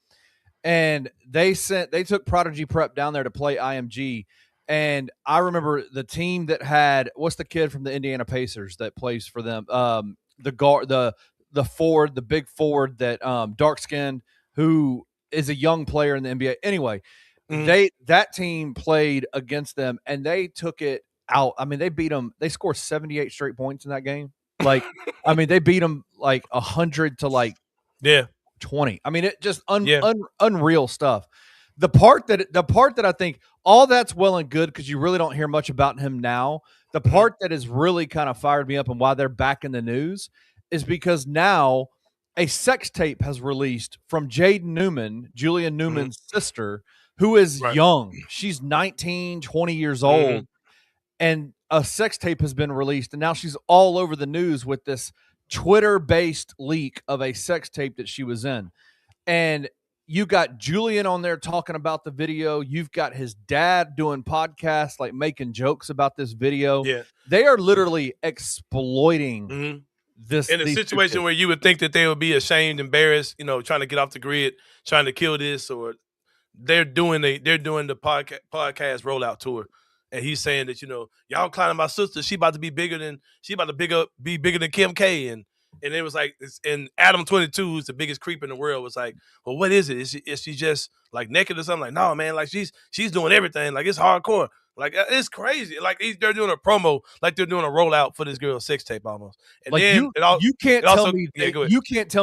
And they took Prodigy Prep down there to play IMG. And I remember the team that had, what's the kid from the Indiana Pacers that plays for them? The guard, the forward, the big forward that dark skinned, who is a young player in the NBA. Anyway, that team played against them and they took it out. I mean, they beat them. They scored 78 straight points in that game. Like, I mean, they beat them like 100 to 20. I mean, it just unreal stuff. The part that I think all that's well and good because you really don't hear much about him now. The part that has really kind of fired me up and why they're back in the news is because now a sex tape has released from Jaden Newman, Julian Newman's sister, who is young. She's 19, 20 years old. And a sex tape has been released. And now she's all over the news with this Twitter-based leak of a sex tape that she was in. And you got Julian on there talking about the video. You've got his dad doing podcasts, like making jokes about this video. Yeah. They are literally exploiting this. In a situation where you would think that they would be ashamed, embarrassed, trying to get off the grid, trying to kill this, or they're doing the podcast rollout tour. And he's saying that, y'all clowning my sister. She about to be bigger than Kim K. And it was like, and Adam 22, who's the biggest creep in the world, was like, well, what is it? Is she just like naked or something? Like, no, man, like she's doing everything. Like, it's hardcore. Like, it's crazy. Like, they're doing a promo, like they're doing a rollout for this girl's sex tape almost. And like, then you can't tell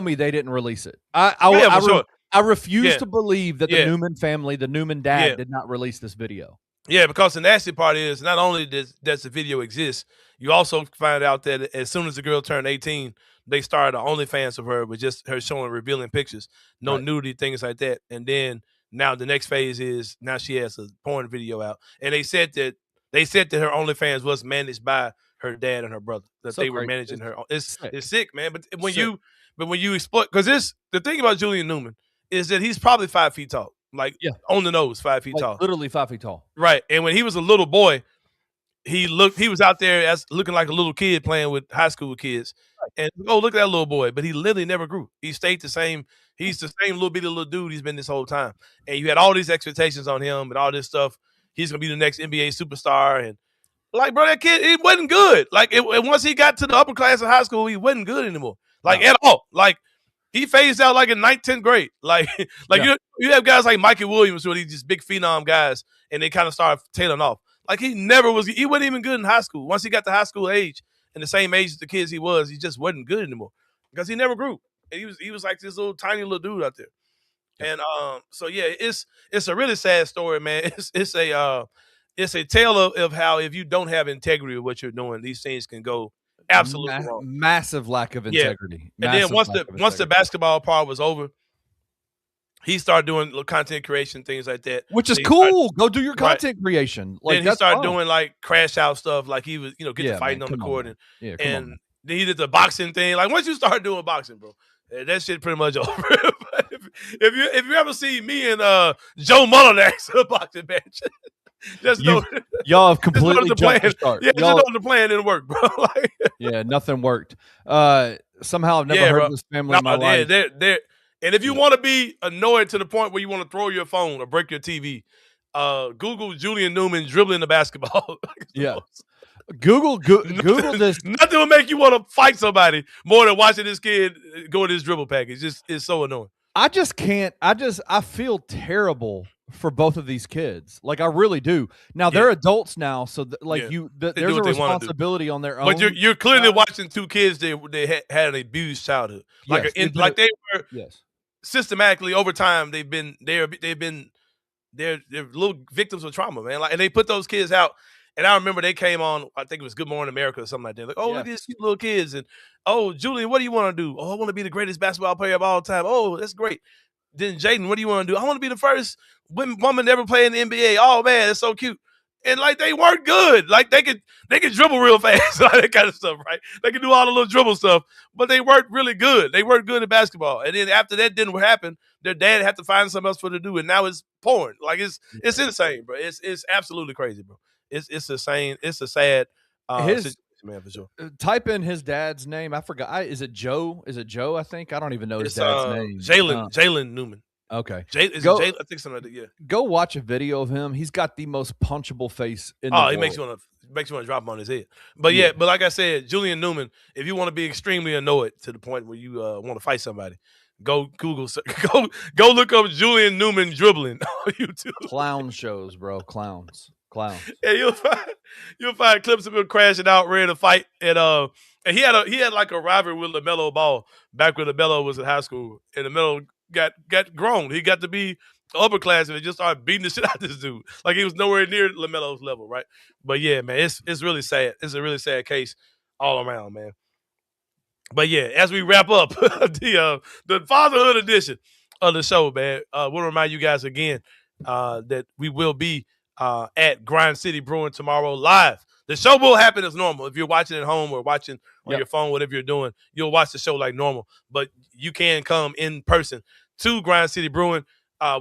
me they didn't release it. I refuse to believe that the Newman family, the Newman dad, did not release this video. Yeah, because the nasty part is not only does the video exist, you also find out that as soon as the girl turned 18, they started an OnlyFans of her with just her showing revealing pictures, no nudity, things like that. And then now the next phase is now she has a porn video out. And they said that her OnlyFans was managed by her dad and her brother, that they were managing her. It's sick, man. But when you exploit, because the thing about Julian Newman is that he's probably 5 feet tall. Like, on the nose, 5 feet tall. Literally 5 feet tall. Right. And when he was a little boy, he was out there as looking like a little kid playing with high school kids. And look at that little boy. But he literally never grew. He stayed the same. He's the same little bitty little dude he's been this whole time. And you had all these expectations on him and all this stuff. He's gonna be the next NBA superstar. And like, bro, that kid, he wasn't good. Like, and once he got to the upper class of high school, he wasn't good anymore. Like, at all. Like, he phased out like in 9th, 10th grade. Like you have guys like Mikey Williams who are these just big phenom guys, and they kind of start tailing off. Like, he wasn't even good in high school. Once he got to high school age and the same age as the kids he just wasn't good anymore because he never grew. And he was like this little tiny little dude out there. And so yeah, it's a really sad story, man. It's a tale of how if you don't have integrity with what you're doing, these things can go absolutely wrong. Massive lack of integrity. And then once the basketball part was over, he started doing little content creation, things like that. Which is cool. Go do your content creation. Like, then he started doing like crash out stuff, like he was, get to fighting on the court, and then he did the boxing thing. Like, once you start doing boxing, bro, that shit pretty much over. if you ever see me and Joe Mullinax a boxing match, just know y'all have completely jumped the start. Yeah, just know the plan didn't work, bro. Like, yeah, nothing worked. Somehow I've never heard of this family in my life. And if you want to be annoyed to the point where you want to throw your phone or break your TV, Google Julian Newman dribbling the basketball. Yeah. Google this. Nothing will make you want to fight somebody more than watching this kid go to his dribble package. It's so annoying. I just can't. I feel terrible for both of these kids. Like, I really do. Now they're adults now, so there's a responsibility on their own. But you're clearly watching two kids they had an abused childhood. Like, they were systematically over time. They're little victims of trauma, man. Like, and they put those kids out. And I remember they came on, I think it was Good Morning America or something like that. Like, look at these cute little kids. And, Julian, what do you want to do? I want to be the greatest basketball player of all time. Oh, that's great. Then Jaden, what do you want to do? I want to be the first woman to ever play in the NBA. Oh, man, that's so cute. And, like, they weren't good. Like, they could dribble real fast, like that kind of stuff, right? They could do all the little dribble stuff, but they weren't really good. They weren't good at basketball. And then after that didn't happen, their dad had to find something else for them to do, and now it's porn. Like, it's insane, bro. It's absolutely crazy, bro. It's a sad situation, man, for sure. Type in his dad's name. I forgot. Is it Joe? I think. I don't even know his dad's name. Jalen Newman. Okay. I think something like that, yeah. Go watch a video of him. He's got the most punchable face in the world. He makes you want to drop him on his head. But but like I said, Julian Newman, if you want to be extremely annoyed to the point where you want to fight somebody, go Google, go look up Julian Newman dribbling on YouTube. Clown shows, bro. Clowns. Yeah, you'll find clips of him crashing out, ready to fight. And he had like a rivalry with LaMelo Ball back when LaMelo was in high school. And LaMelo got grown. He got to be upper class, and they just started beating the shit out of this dude. Like, he was nowhere near LaMelo's level, right? But yeah, man, it's really sad. It's a really sad case all around, man. But yeah, as we wrap up the fatherhood edition of the show, man, we'll remind you guys again that we will be at Grind City Brewing tomorrow live. The show will happen as normal. If you're watching at home or watching on your phone, whatever you're doing, you'll watch the show like normal. But you can come in person to Grind City Brewing.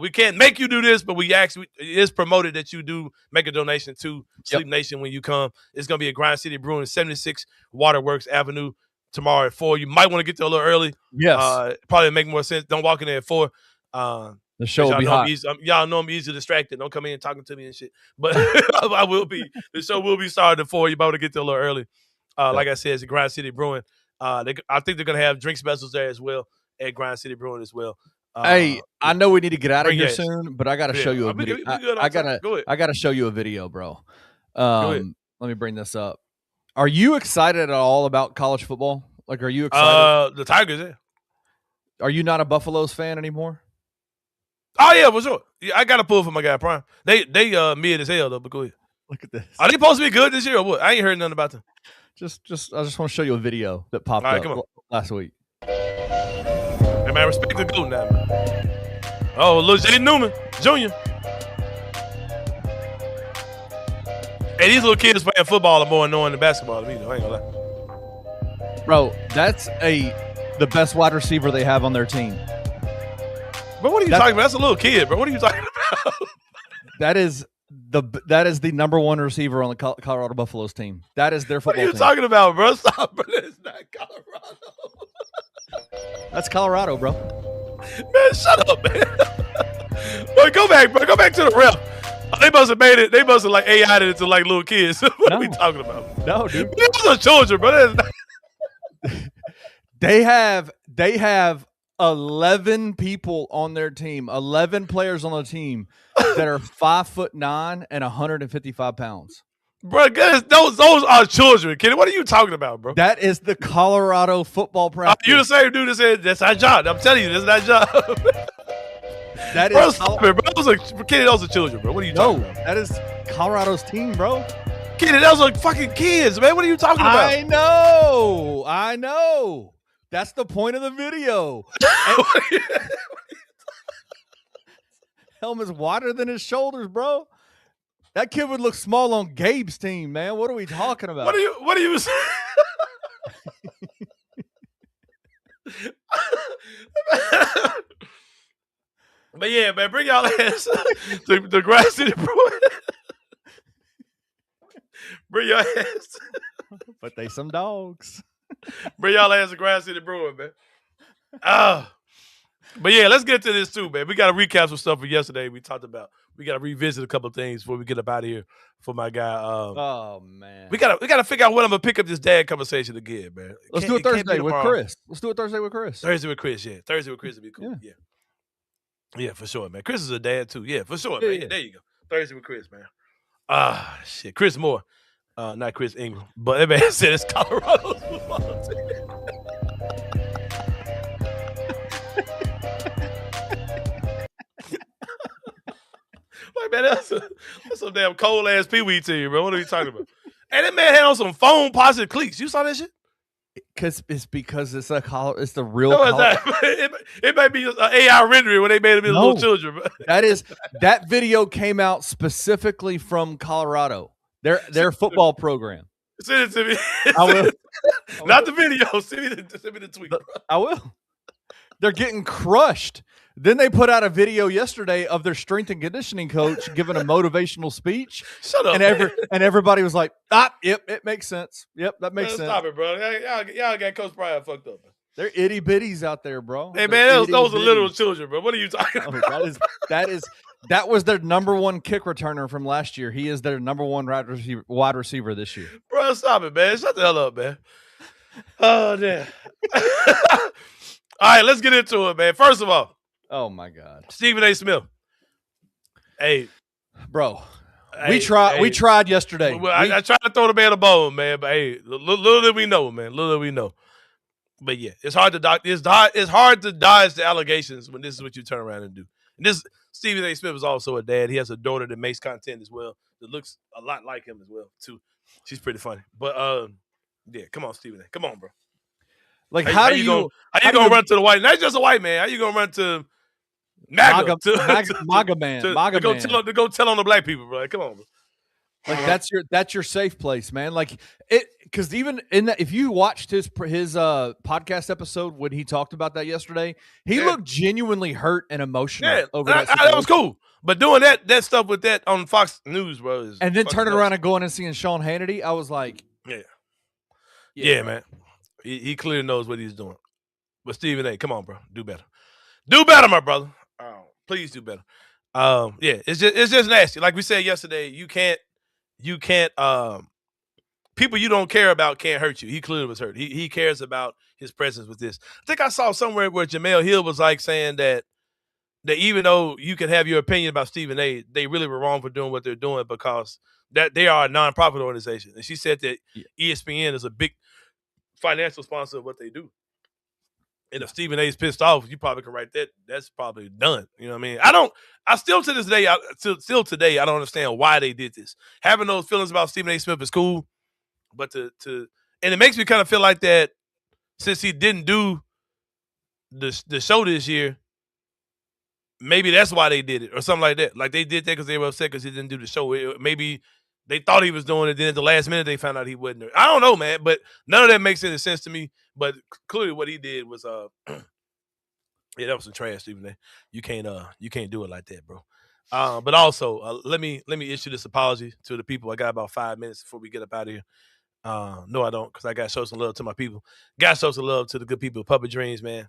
We can't make you do this, but it is promoted that you do make a donation to Sleep Nation when you come. It's going to be at Grind City Brewing, 76 Waterworks Avenue tomorrow at 4. You might want to get there a little early. Yes. Probably make more sense. Don't walk in there at 4. The show will be hot. Y'all know I'm easily distracted. Don't come in talking to me and shit. But I will be. The show will be started at 4. You better get there a little early. Like I said, it's at Grind City Brewing. I think they're going to have drink specials there as well at Grind City Brewing as well. Hey, I know we need to get out of here soon, but I got to show you a video. I got to show you a video, bro. Let me bring this up. Are you excited at all about college football? Like, are you excited? The Tigers, yeah. Are you not a Buffaloes fan anymore? Oh yeah, for sure. Yeah, I got a pull for my guy Prime. They mid as hell though. But go ahead. Look at this. Are they supposed to be good this year or what? I ain't heard nothing about them. I just want to show you a video that popped up last week. Hey man, respect the goat now, man. Oh, little Jaden Newman Jr. Hey, these little kids playing football are more annoying than basketball to me though. I ain't gonna lie. Bro, that's the best wide receiver they have on their team. But what are you talking about? That's a little kid, bro. What are you talking about? That is That is the number one receiver on the Colorado Buffaloes team. That is their football What are you team. talking about, bro? Stop, bro. It's not Colorado. That's Colorado, bro. Man, shut up, man. Boy, go back, bro. Go back to the rep. They must have made it. They must have like AI'd it to like little kids. What are we talking about? No, dude. Those are children, bro. They have 11 people on their team, 11 players on the team that are 5'9" and 155 pounds. Bro, those are children, kid. What are you talking about, bro? That is the Colorado football practice. You the same dude that said that's our job. I'm telling you, that's our job. That bro, is stop it, bro. Those are children, bro. What are you talking about? That is Colorado's team, bro. Kid, those are fucking kids, man. What are you talking about? I know. That's the point of the video. Helmet's wider than his shoulders, bro. That kid would look small on Gabe's team, man. What are we talking about? What are you saying? But yeah, man, bring y'all ass to the Grass City Brewing. Bring your ass. But they some dogs. Bring y'all ass to Grass City Brewing, man. But yeah, let's get to this too, man. We got to recap some stuff from yesterday we talked about. We got to revisit a couple of things before we get up out of here for my guy. Oh, man. We gotta figure out when I'm going to pick up this dad conversation again, man. Let's do it Thursday with Chris. Thursday with Chris, yeah. Thursday with Chris would be cool. Yeah, for sure, man. Chris is a dad too. Yeah, for sure, man. Yeah, there you go. Thursday with Chris, man. Shit. Chris Moore. Not Chris Ingram. But that man said it's Colorado's football team. Like, man, that's some damn cold ass Pee-wee team, bro. What are you talking about? And that man had on some foam positive cleats. You saw that shit? Because it's the real. No, it might be an AI rendering when they made them into little children. Bro. That video came out specifically from Colorado. Their football program. Send it to me. I will. Not the video. Send me the tweet. Bro. I will. They're getting crushed. Then they put out a video yesterday of their strength and conditioning coach giving a motivational speech. Shut up, and everybody was like, yep, it makes sense. Yep, that makes sense. Stop it, bro. Y'all got Coach Bryant fucked up. Man. They're itty bitties out there, bro. Hey, man, those are literal children, bro. What are you talking about? That was their number one kick returner from last year. He is their number one wide receiver this year. Bro, stop it, man. Shut the hell up, man. Oh, damn. All right, let's get into it, man. First of all. Oh, my God. Stephen A. Smith. Hey. Bro. We tried yesterday. Well, I tried to throw the man a bone, man, but hey, little did we know, man. Little did we know. But yeah, it's hard to dodge the allegations when this is what you turn around and do. And this Stephen A. Smith is also a dad. He has a daughter that makes content as well that looks a lot like him as well, too. She's pretty funny. But yeah, come on, Stephen A. Come on, bro. Like how you gonna run to the white? Not just a white man. How you gonna run to MAGA man? To go tell on the black people, bro. Come on, bro. Like that's your safe place, man. Like it, because even in that, if you watched his podcast episode when he talked about that yesterday, he looked genuinely hurt and emotional over that. That was cool. But doing that stuff with that on Fox News, bro, and then turning around and going and seeing Sean Hannity, I was like, yeah, man. He clearly knows what he's doing. But Stephen A., come on, bro, do better. Do better, my brother. Please do better. Yeah, it's just nasty. Like we said yesterday, you can't people you don't care about can't hurt you. He clearly was hurt. He cares about his presence with this. I think I saw somewhere where Jamel Hill was like saying that even though you can have your opinion about Stephen A., they really were wrong for doing what they're doing because that they are a nonprofit organization. And she said that ESPN is a big financial sponsor of what they do. And if Stephen A. is pissed off, you probably can write that. That's probably done. You know what I mean? I still to this day, still today, I don't understand why they did this. Having those feelings about Stephen A. Smith is cool, but and it makes me kind of feel like that since he didn't do the show this year, maybe that's why they did it or something like that. Like they did that because they were upset because he didn't do the show. Maybe they thought he was doing it, then at the last minute they found out he wasn't there. I don't know, man, but none of that makes any sense to me. But clearly what he did was that was some trash, Stephen A. You can't do it like that, bro. But also, let me issue this apology to the people. I got about 5 minutes before we get up out of here. No, I don't, because I got to show some love to my people. Got to show some love to the good people of Puppy Dreams, man.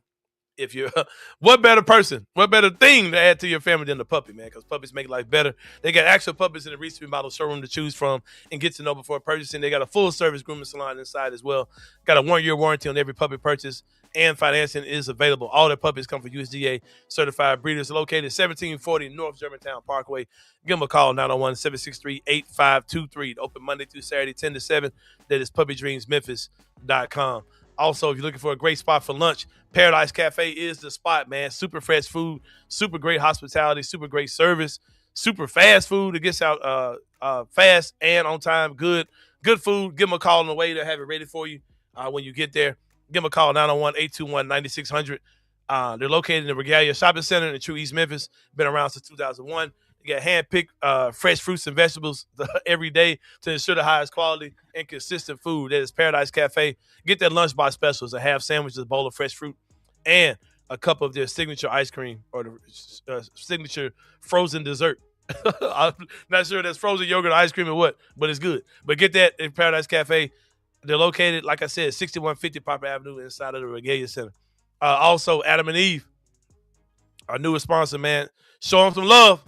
If you're what better thing to add to your family than the puppy, man? Because puppies make life better. They got actual puppies in the recently remodeled showroom to choose from and get to know before purchasing. They got a full service grooming salon inside as well. Got a 1-year warranty on every puppy purchase, and financing is available. All their puppies come from USDA certified breeders. Located 1740 North Germantown Parkway. Give them a call, 901-763-8523. Open Monday through Saturday, 10 to 7. That is puppydreamsmemphis.com. Also, if you're looking for a great spot for lunch, Paradise Cafe is the spot, man. Super fresh food, super great hospitality, super great service, super fast food. It gets out fast and on time. Good food. Give them a call on the way. They'll have it ready for you when you get there. Give them a call, 901-821-9600. They're located in the Regalia Shopping Center in True East Memphis. Been around since 2001. You got hand-picked fresh fruits and vegetables every day to ensure the highest quality and consistent food. That is Paradise Cafe. Get their lunchbox specials, a half sandwich, a bowl of fresh fruit, and a cup of their signature ice cream or the signature frozen dessert. I'm not sure that's frozen yogurt or ice cream or what, but it's good. But get that at Paradise Cafe. They're located, like I said, 6150 Poplar Avenue inside of the Regalia Center. Also, Adam and Eve, our newest sponsor, man. Show them some love.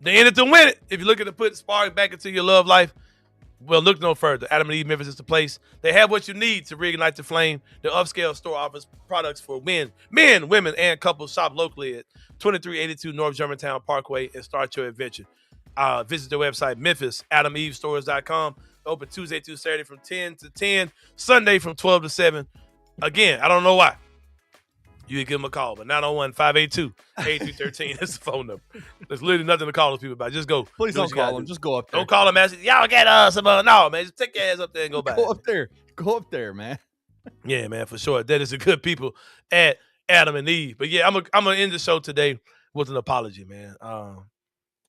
They in it to win it. If you're looking to put spark back into your love life, well, look no further. Adam and Eve Memphis is the place. They have what you need to reignite the flame. Their upscale store offers products for men, women, and couples. Shop locally at 2382 North Germantown Parkway and start your adventure. Visit their website, MemphisAdamEveStores.com. Open Tuesday through Saturday from 10 to 10, Sunday from 12 to 7. Again, I don't know why. You can give them a call, but 901-582-8313. That's the phone number. There's literally nothing to call those people about. Just go. Please don't call them. Just go up there. Don't call them and say, y'all get us. No, man. Just take your ass up there and go back. Go up there. Go up there, man. Yeah, man, for sure. That is the good people at Adam and Eve. But yeah, I'm gonna end the show today with an apology, man.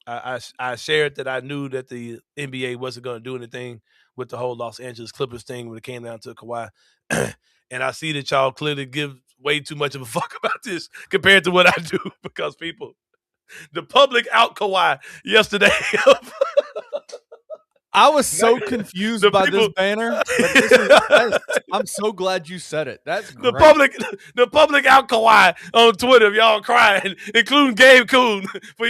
I shared that I knew that the NBA wasn't going to do anything with the whole Los Angeles Clippers thing when it came down to Kawhi. And I see that y'all clearly give way too much of a fuck about this compared to what I do, because the public out Kawhi yesterday. I was so confused by this banner. I'm so glad you said it. That's great. The public out Kawhi on Twitter, y'all crying, including Gabe Kuhn, for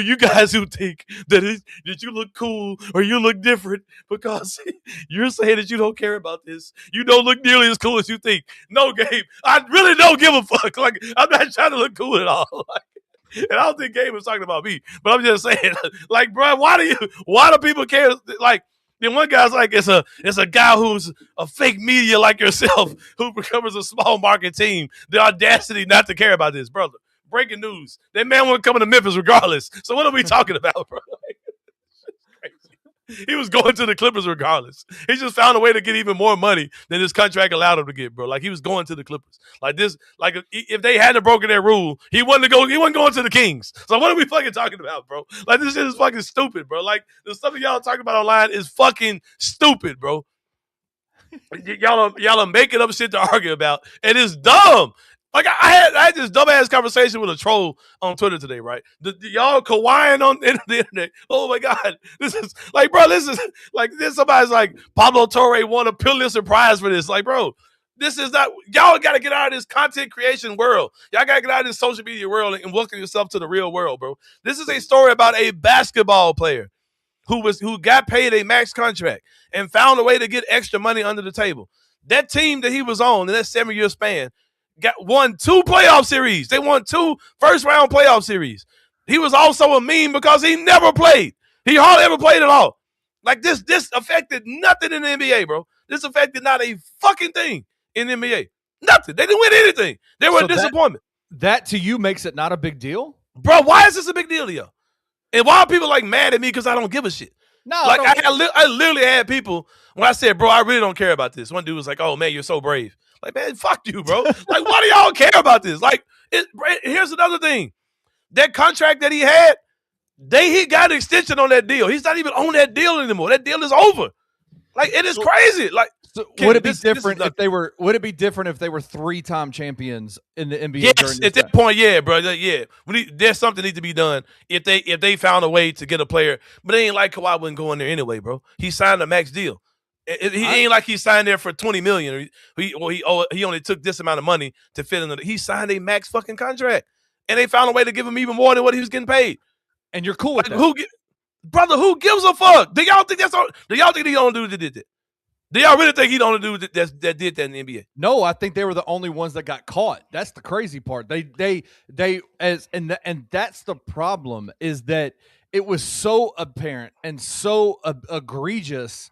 you guys who think that you look cool or you look different because you're saying that you don't care about this. You don't look nearly as cool as you think. No, Gabe, I really don't give a fuck. Like, I'm not trying to look cool at all. And I don't think Gabe was talking about me, but I'm just saying, like, bro, why do people care? Like, then one guy's like, it's a guy who's a fake media like yourself who recovers a small market team. The audacity not to care about this, brother. Breaking news: that man wasn't coming to Memphis regardless. So what are we talking about, bro? He was going to the Clippers regardless. He just found a way to get even more money than his contract allowed him to get, bro. Like, he was going to the Clippers. Like this, like if they hadn't broken their rule, he wasn't going to the Kings. So what are we fucking talking about, bro? Like, this shit is fucking stupid, bro. Like, the stuff that y'all talking about online is fucking stupid, bro. Y'all are making up shit to argue about, and it's dumb. Like, I had this dumbass conversation with a troll on Twitter today, right? Y'all Kawhiing on the internet. Oh my God. This is like, bro, this somebody's like, Pablo Torre won a Pulitzer Prize for this. Like, bro, this is not, y'all got to get out of this content creation world. Y'all got to get out of this social media world and welcome yourself to the real world, bro. This is a story about a basketball player who got paid a max contract and found a way to get extra money under the table. That team that he was on in that 7-year span won 2 playoff series. They won 2 first-round playoff series. He was also a meme because he never played. He hardly ever played at all. Like, this affected nothing in the NBA, bro. This affected not a fucking thing in the NBA. Nothing. They didn't win anything. They were a disappointment. That to you makes it not a big deal? Bro, why is this a big deal to you? And why are people, like, mad at me because I don't give a shit? No, like, I literally had people, when I said, bro, I really don't care about this. One dude was like, oh, man, you're so brave. Like, man, fuck you, bro. Like, why do y'all care about this? Like, here's another thing. That contract that he had, he got an extension on that deal. He's not even on that deal anymore. That deal is over. Like, it is crazy. Like, So would it be different if they were? Would it be different if they were 3-time champions in the NBA? Yes, at that point, yeah, bro. Yeah, there's something needs to be done if they found a way to get a player. But it ain't like Kawhi wouldn't go in there anyway, bro. He signed a max deal. He ain't like he signed there for $20 million. He only took this amount of money to fit in. He signed a max fucking contract, and they found a way to give him even more than what he was getting paid. And you're cool with that, brother? Who gives a fuck? Do y'all think that's all? Do y'all think he don't do that? Did that? Do y'all really think he don't do that did that in the NBA? No, I think they were the only ones that got caught. That's the crazy part. And that's the problem, is that it was so apparent and so egregious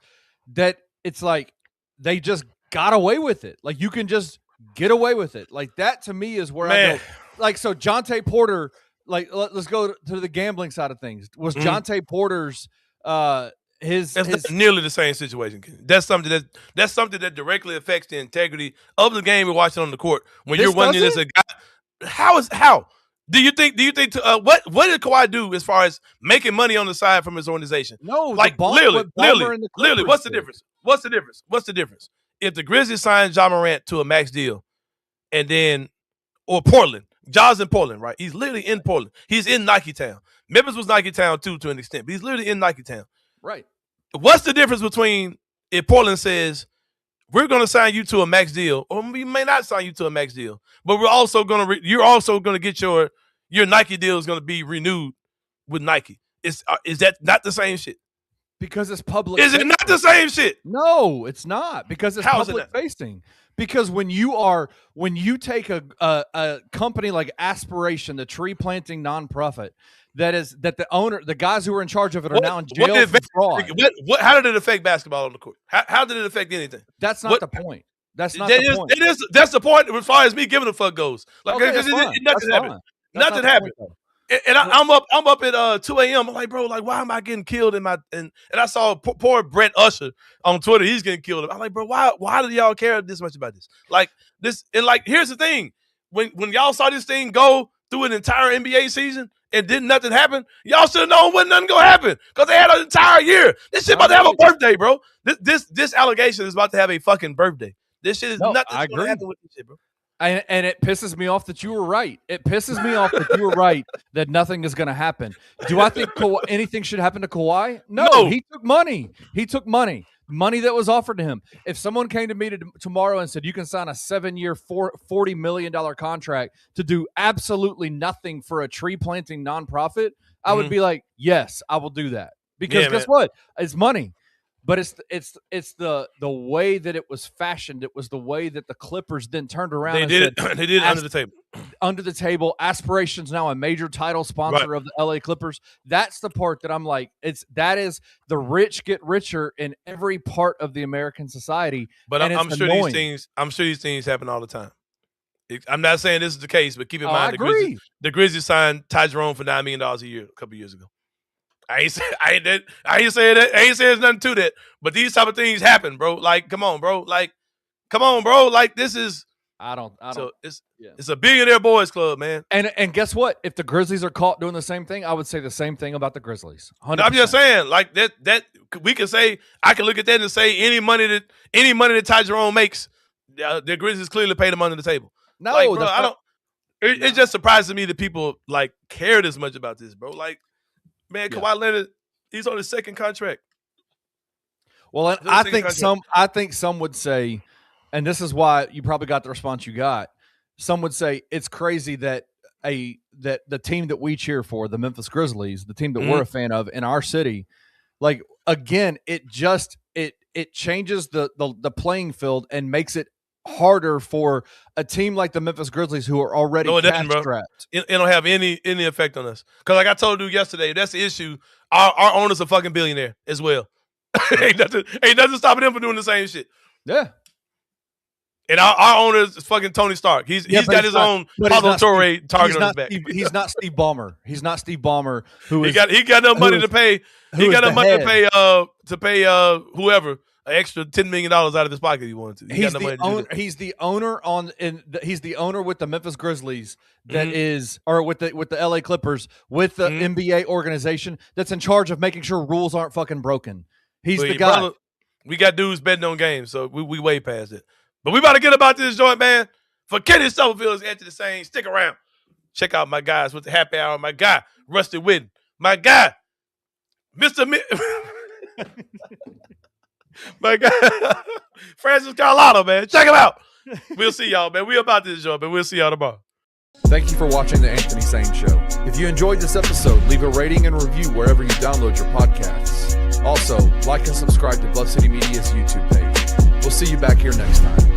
that it's like they just got away with it. Like, you can just get away with it. Like, that to me is where I go. Like, so Jonte Porter, like, let's go to the gambling side of things. Was Jonte Porter's that's not nearly the same situation. That's something that directly affects the integrity of the game we're watching on the court. When you're winning as a guy, how do you think what did Kawhi do as far as making money on the side from his organization? No, like literally, what's the difference? What's the difference? If the Grizzlies signed Ja Morant to a max deal, and then or Portland, Ja's in Portland, right? He's literally in Portland. He's in Nike Town. Memphis was Nike Town too, to an extent, but he's literally in Nike Town. Right. What's the difference between if Portland says, we're going to sign you to a max deal, or we may not sign you to a max deal, but we're also going to you're also going to get your Nike deal is going to be renewed with Nike. Is that not the same shit? Because it's public. Is it not the same shit? No, it's not, because it's public facing. Because when you take a company like Aspiration, the tree planting nonprofit, that the guys who are in charge of it are now in jail for fraud. How did it affect basketball on the court? How did it affect anything? That's not the point. That's not the point. That's the point as far as me giving a fuck goes. Like, nothing happened. Nothing happened. And I'm up at 2 a.m. I'm like, bro, like, why am I getting killed and I saw poor Brett Usher on Twitter. He's getting killed. I'm like, bro, why do y'all care this much about this? Like this, and like, here's the thing: when y'all saw this thing go through an entire NBA season and didn't nothing happen, y'all should have known wasn't nothing gonna happen, because they had an entire year. This shit about to have a birthday, bro. This allegation is about to have a fucking birthday. This shit is nothing gonna happen with this shit, bro. And it pisses me off that you were right. It pisses me off that you were right that nothing is going to happen. Do I think anything should happen to Kawhi? No. He took money. Money that was offered to him. If someone came to me tomorrow and said, you can sign a 7-year, $40 million contract to do absolutely nothing for a tree planting nonprofit, I would be like, yes, I will do that. Because guess what? It's money. But it's the way that it was fashioned. It was the way that the Clippers then turned around. They did it under the table. Under the table. Aspiration's now a major title sponsor of the LA Clippers. That's the part that I'm like, that is the rich get richer in every part of the American society. But I'm sure these things happen all the time. I'm not saying this is the case, but keep in mind the Grizzlies signed Ty Jerome for $9 million a year a couple years ago. I ain't saying there's nothing to that. But these type of things happen, bro. Like, come on, bro. Like, this is. So it's a billionaire boys club, man. And guess what? If the Grizzlies are caught doing the same thing, I would say the same thing about the Grizzlies. 100%. I'm just saying, like that we can say, I can look at that and say any money that Ty Jerome makes, the Grizzlies clearly paid him under the table. No, like, bro, it just surprises me that people like cared as much about this, bro. Like, man, Kawhi Leonard, he's on his second contract. Well, and I think some would say, and this is why you probably got the response you got. Some would say it's crazy that the team that we cheer for, the Memphis Grizzlies, the team that we're a fan of in our city, like, again, it changes the playing field and makes it harder for a team like the Memphis Grizzlies, who are already cash-strapped. It don't have any effect on us. Because like I told you yesterday, that's the issue. Our owner's a fucking billionaire as well. ain't nothing stopping him from doing the same shit. Yeah. And our owner is fucking Tony Stark. He's got his own Pablo Torre target on his back. He's not Steve Ballmer. He's not Steve Ballmer. He got enough money to pay. He got enough money to pay whoever an extra $10 million out of his pocket. He wanted to. He's the owner with the Memphis Grizzlies that is, or with the LA Clippers, with the NBA organization that's in charge of making sure rules aren't fucking broken. He's the guy. We got dudes betting on games, so we way past it. But we about to get about this joint, man. For Kenny Stubblefield, Anthony Sain. Stick around. Check out my guys with the happy hour. My guy, Rusty Whitten. My guy, Mr. my guy, Francis Carlotta, man. Check him out. We'll see y'all, man. We about this joint, but we'll see y'all tomorrow. Thank you for watching the Anthony Sain Show. If you enjoyed this episode, leave a rating and review wherever you download your podcasts. Also, like and subscribe to Bluff City Media's YouTube page. We'll see you back here next time.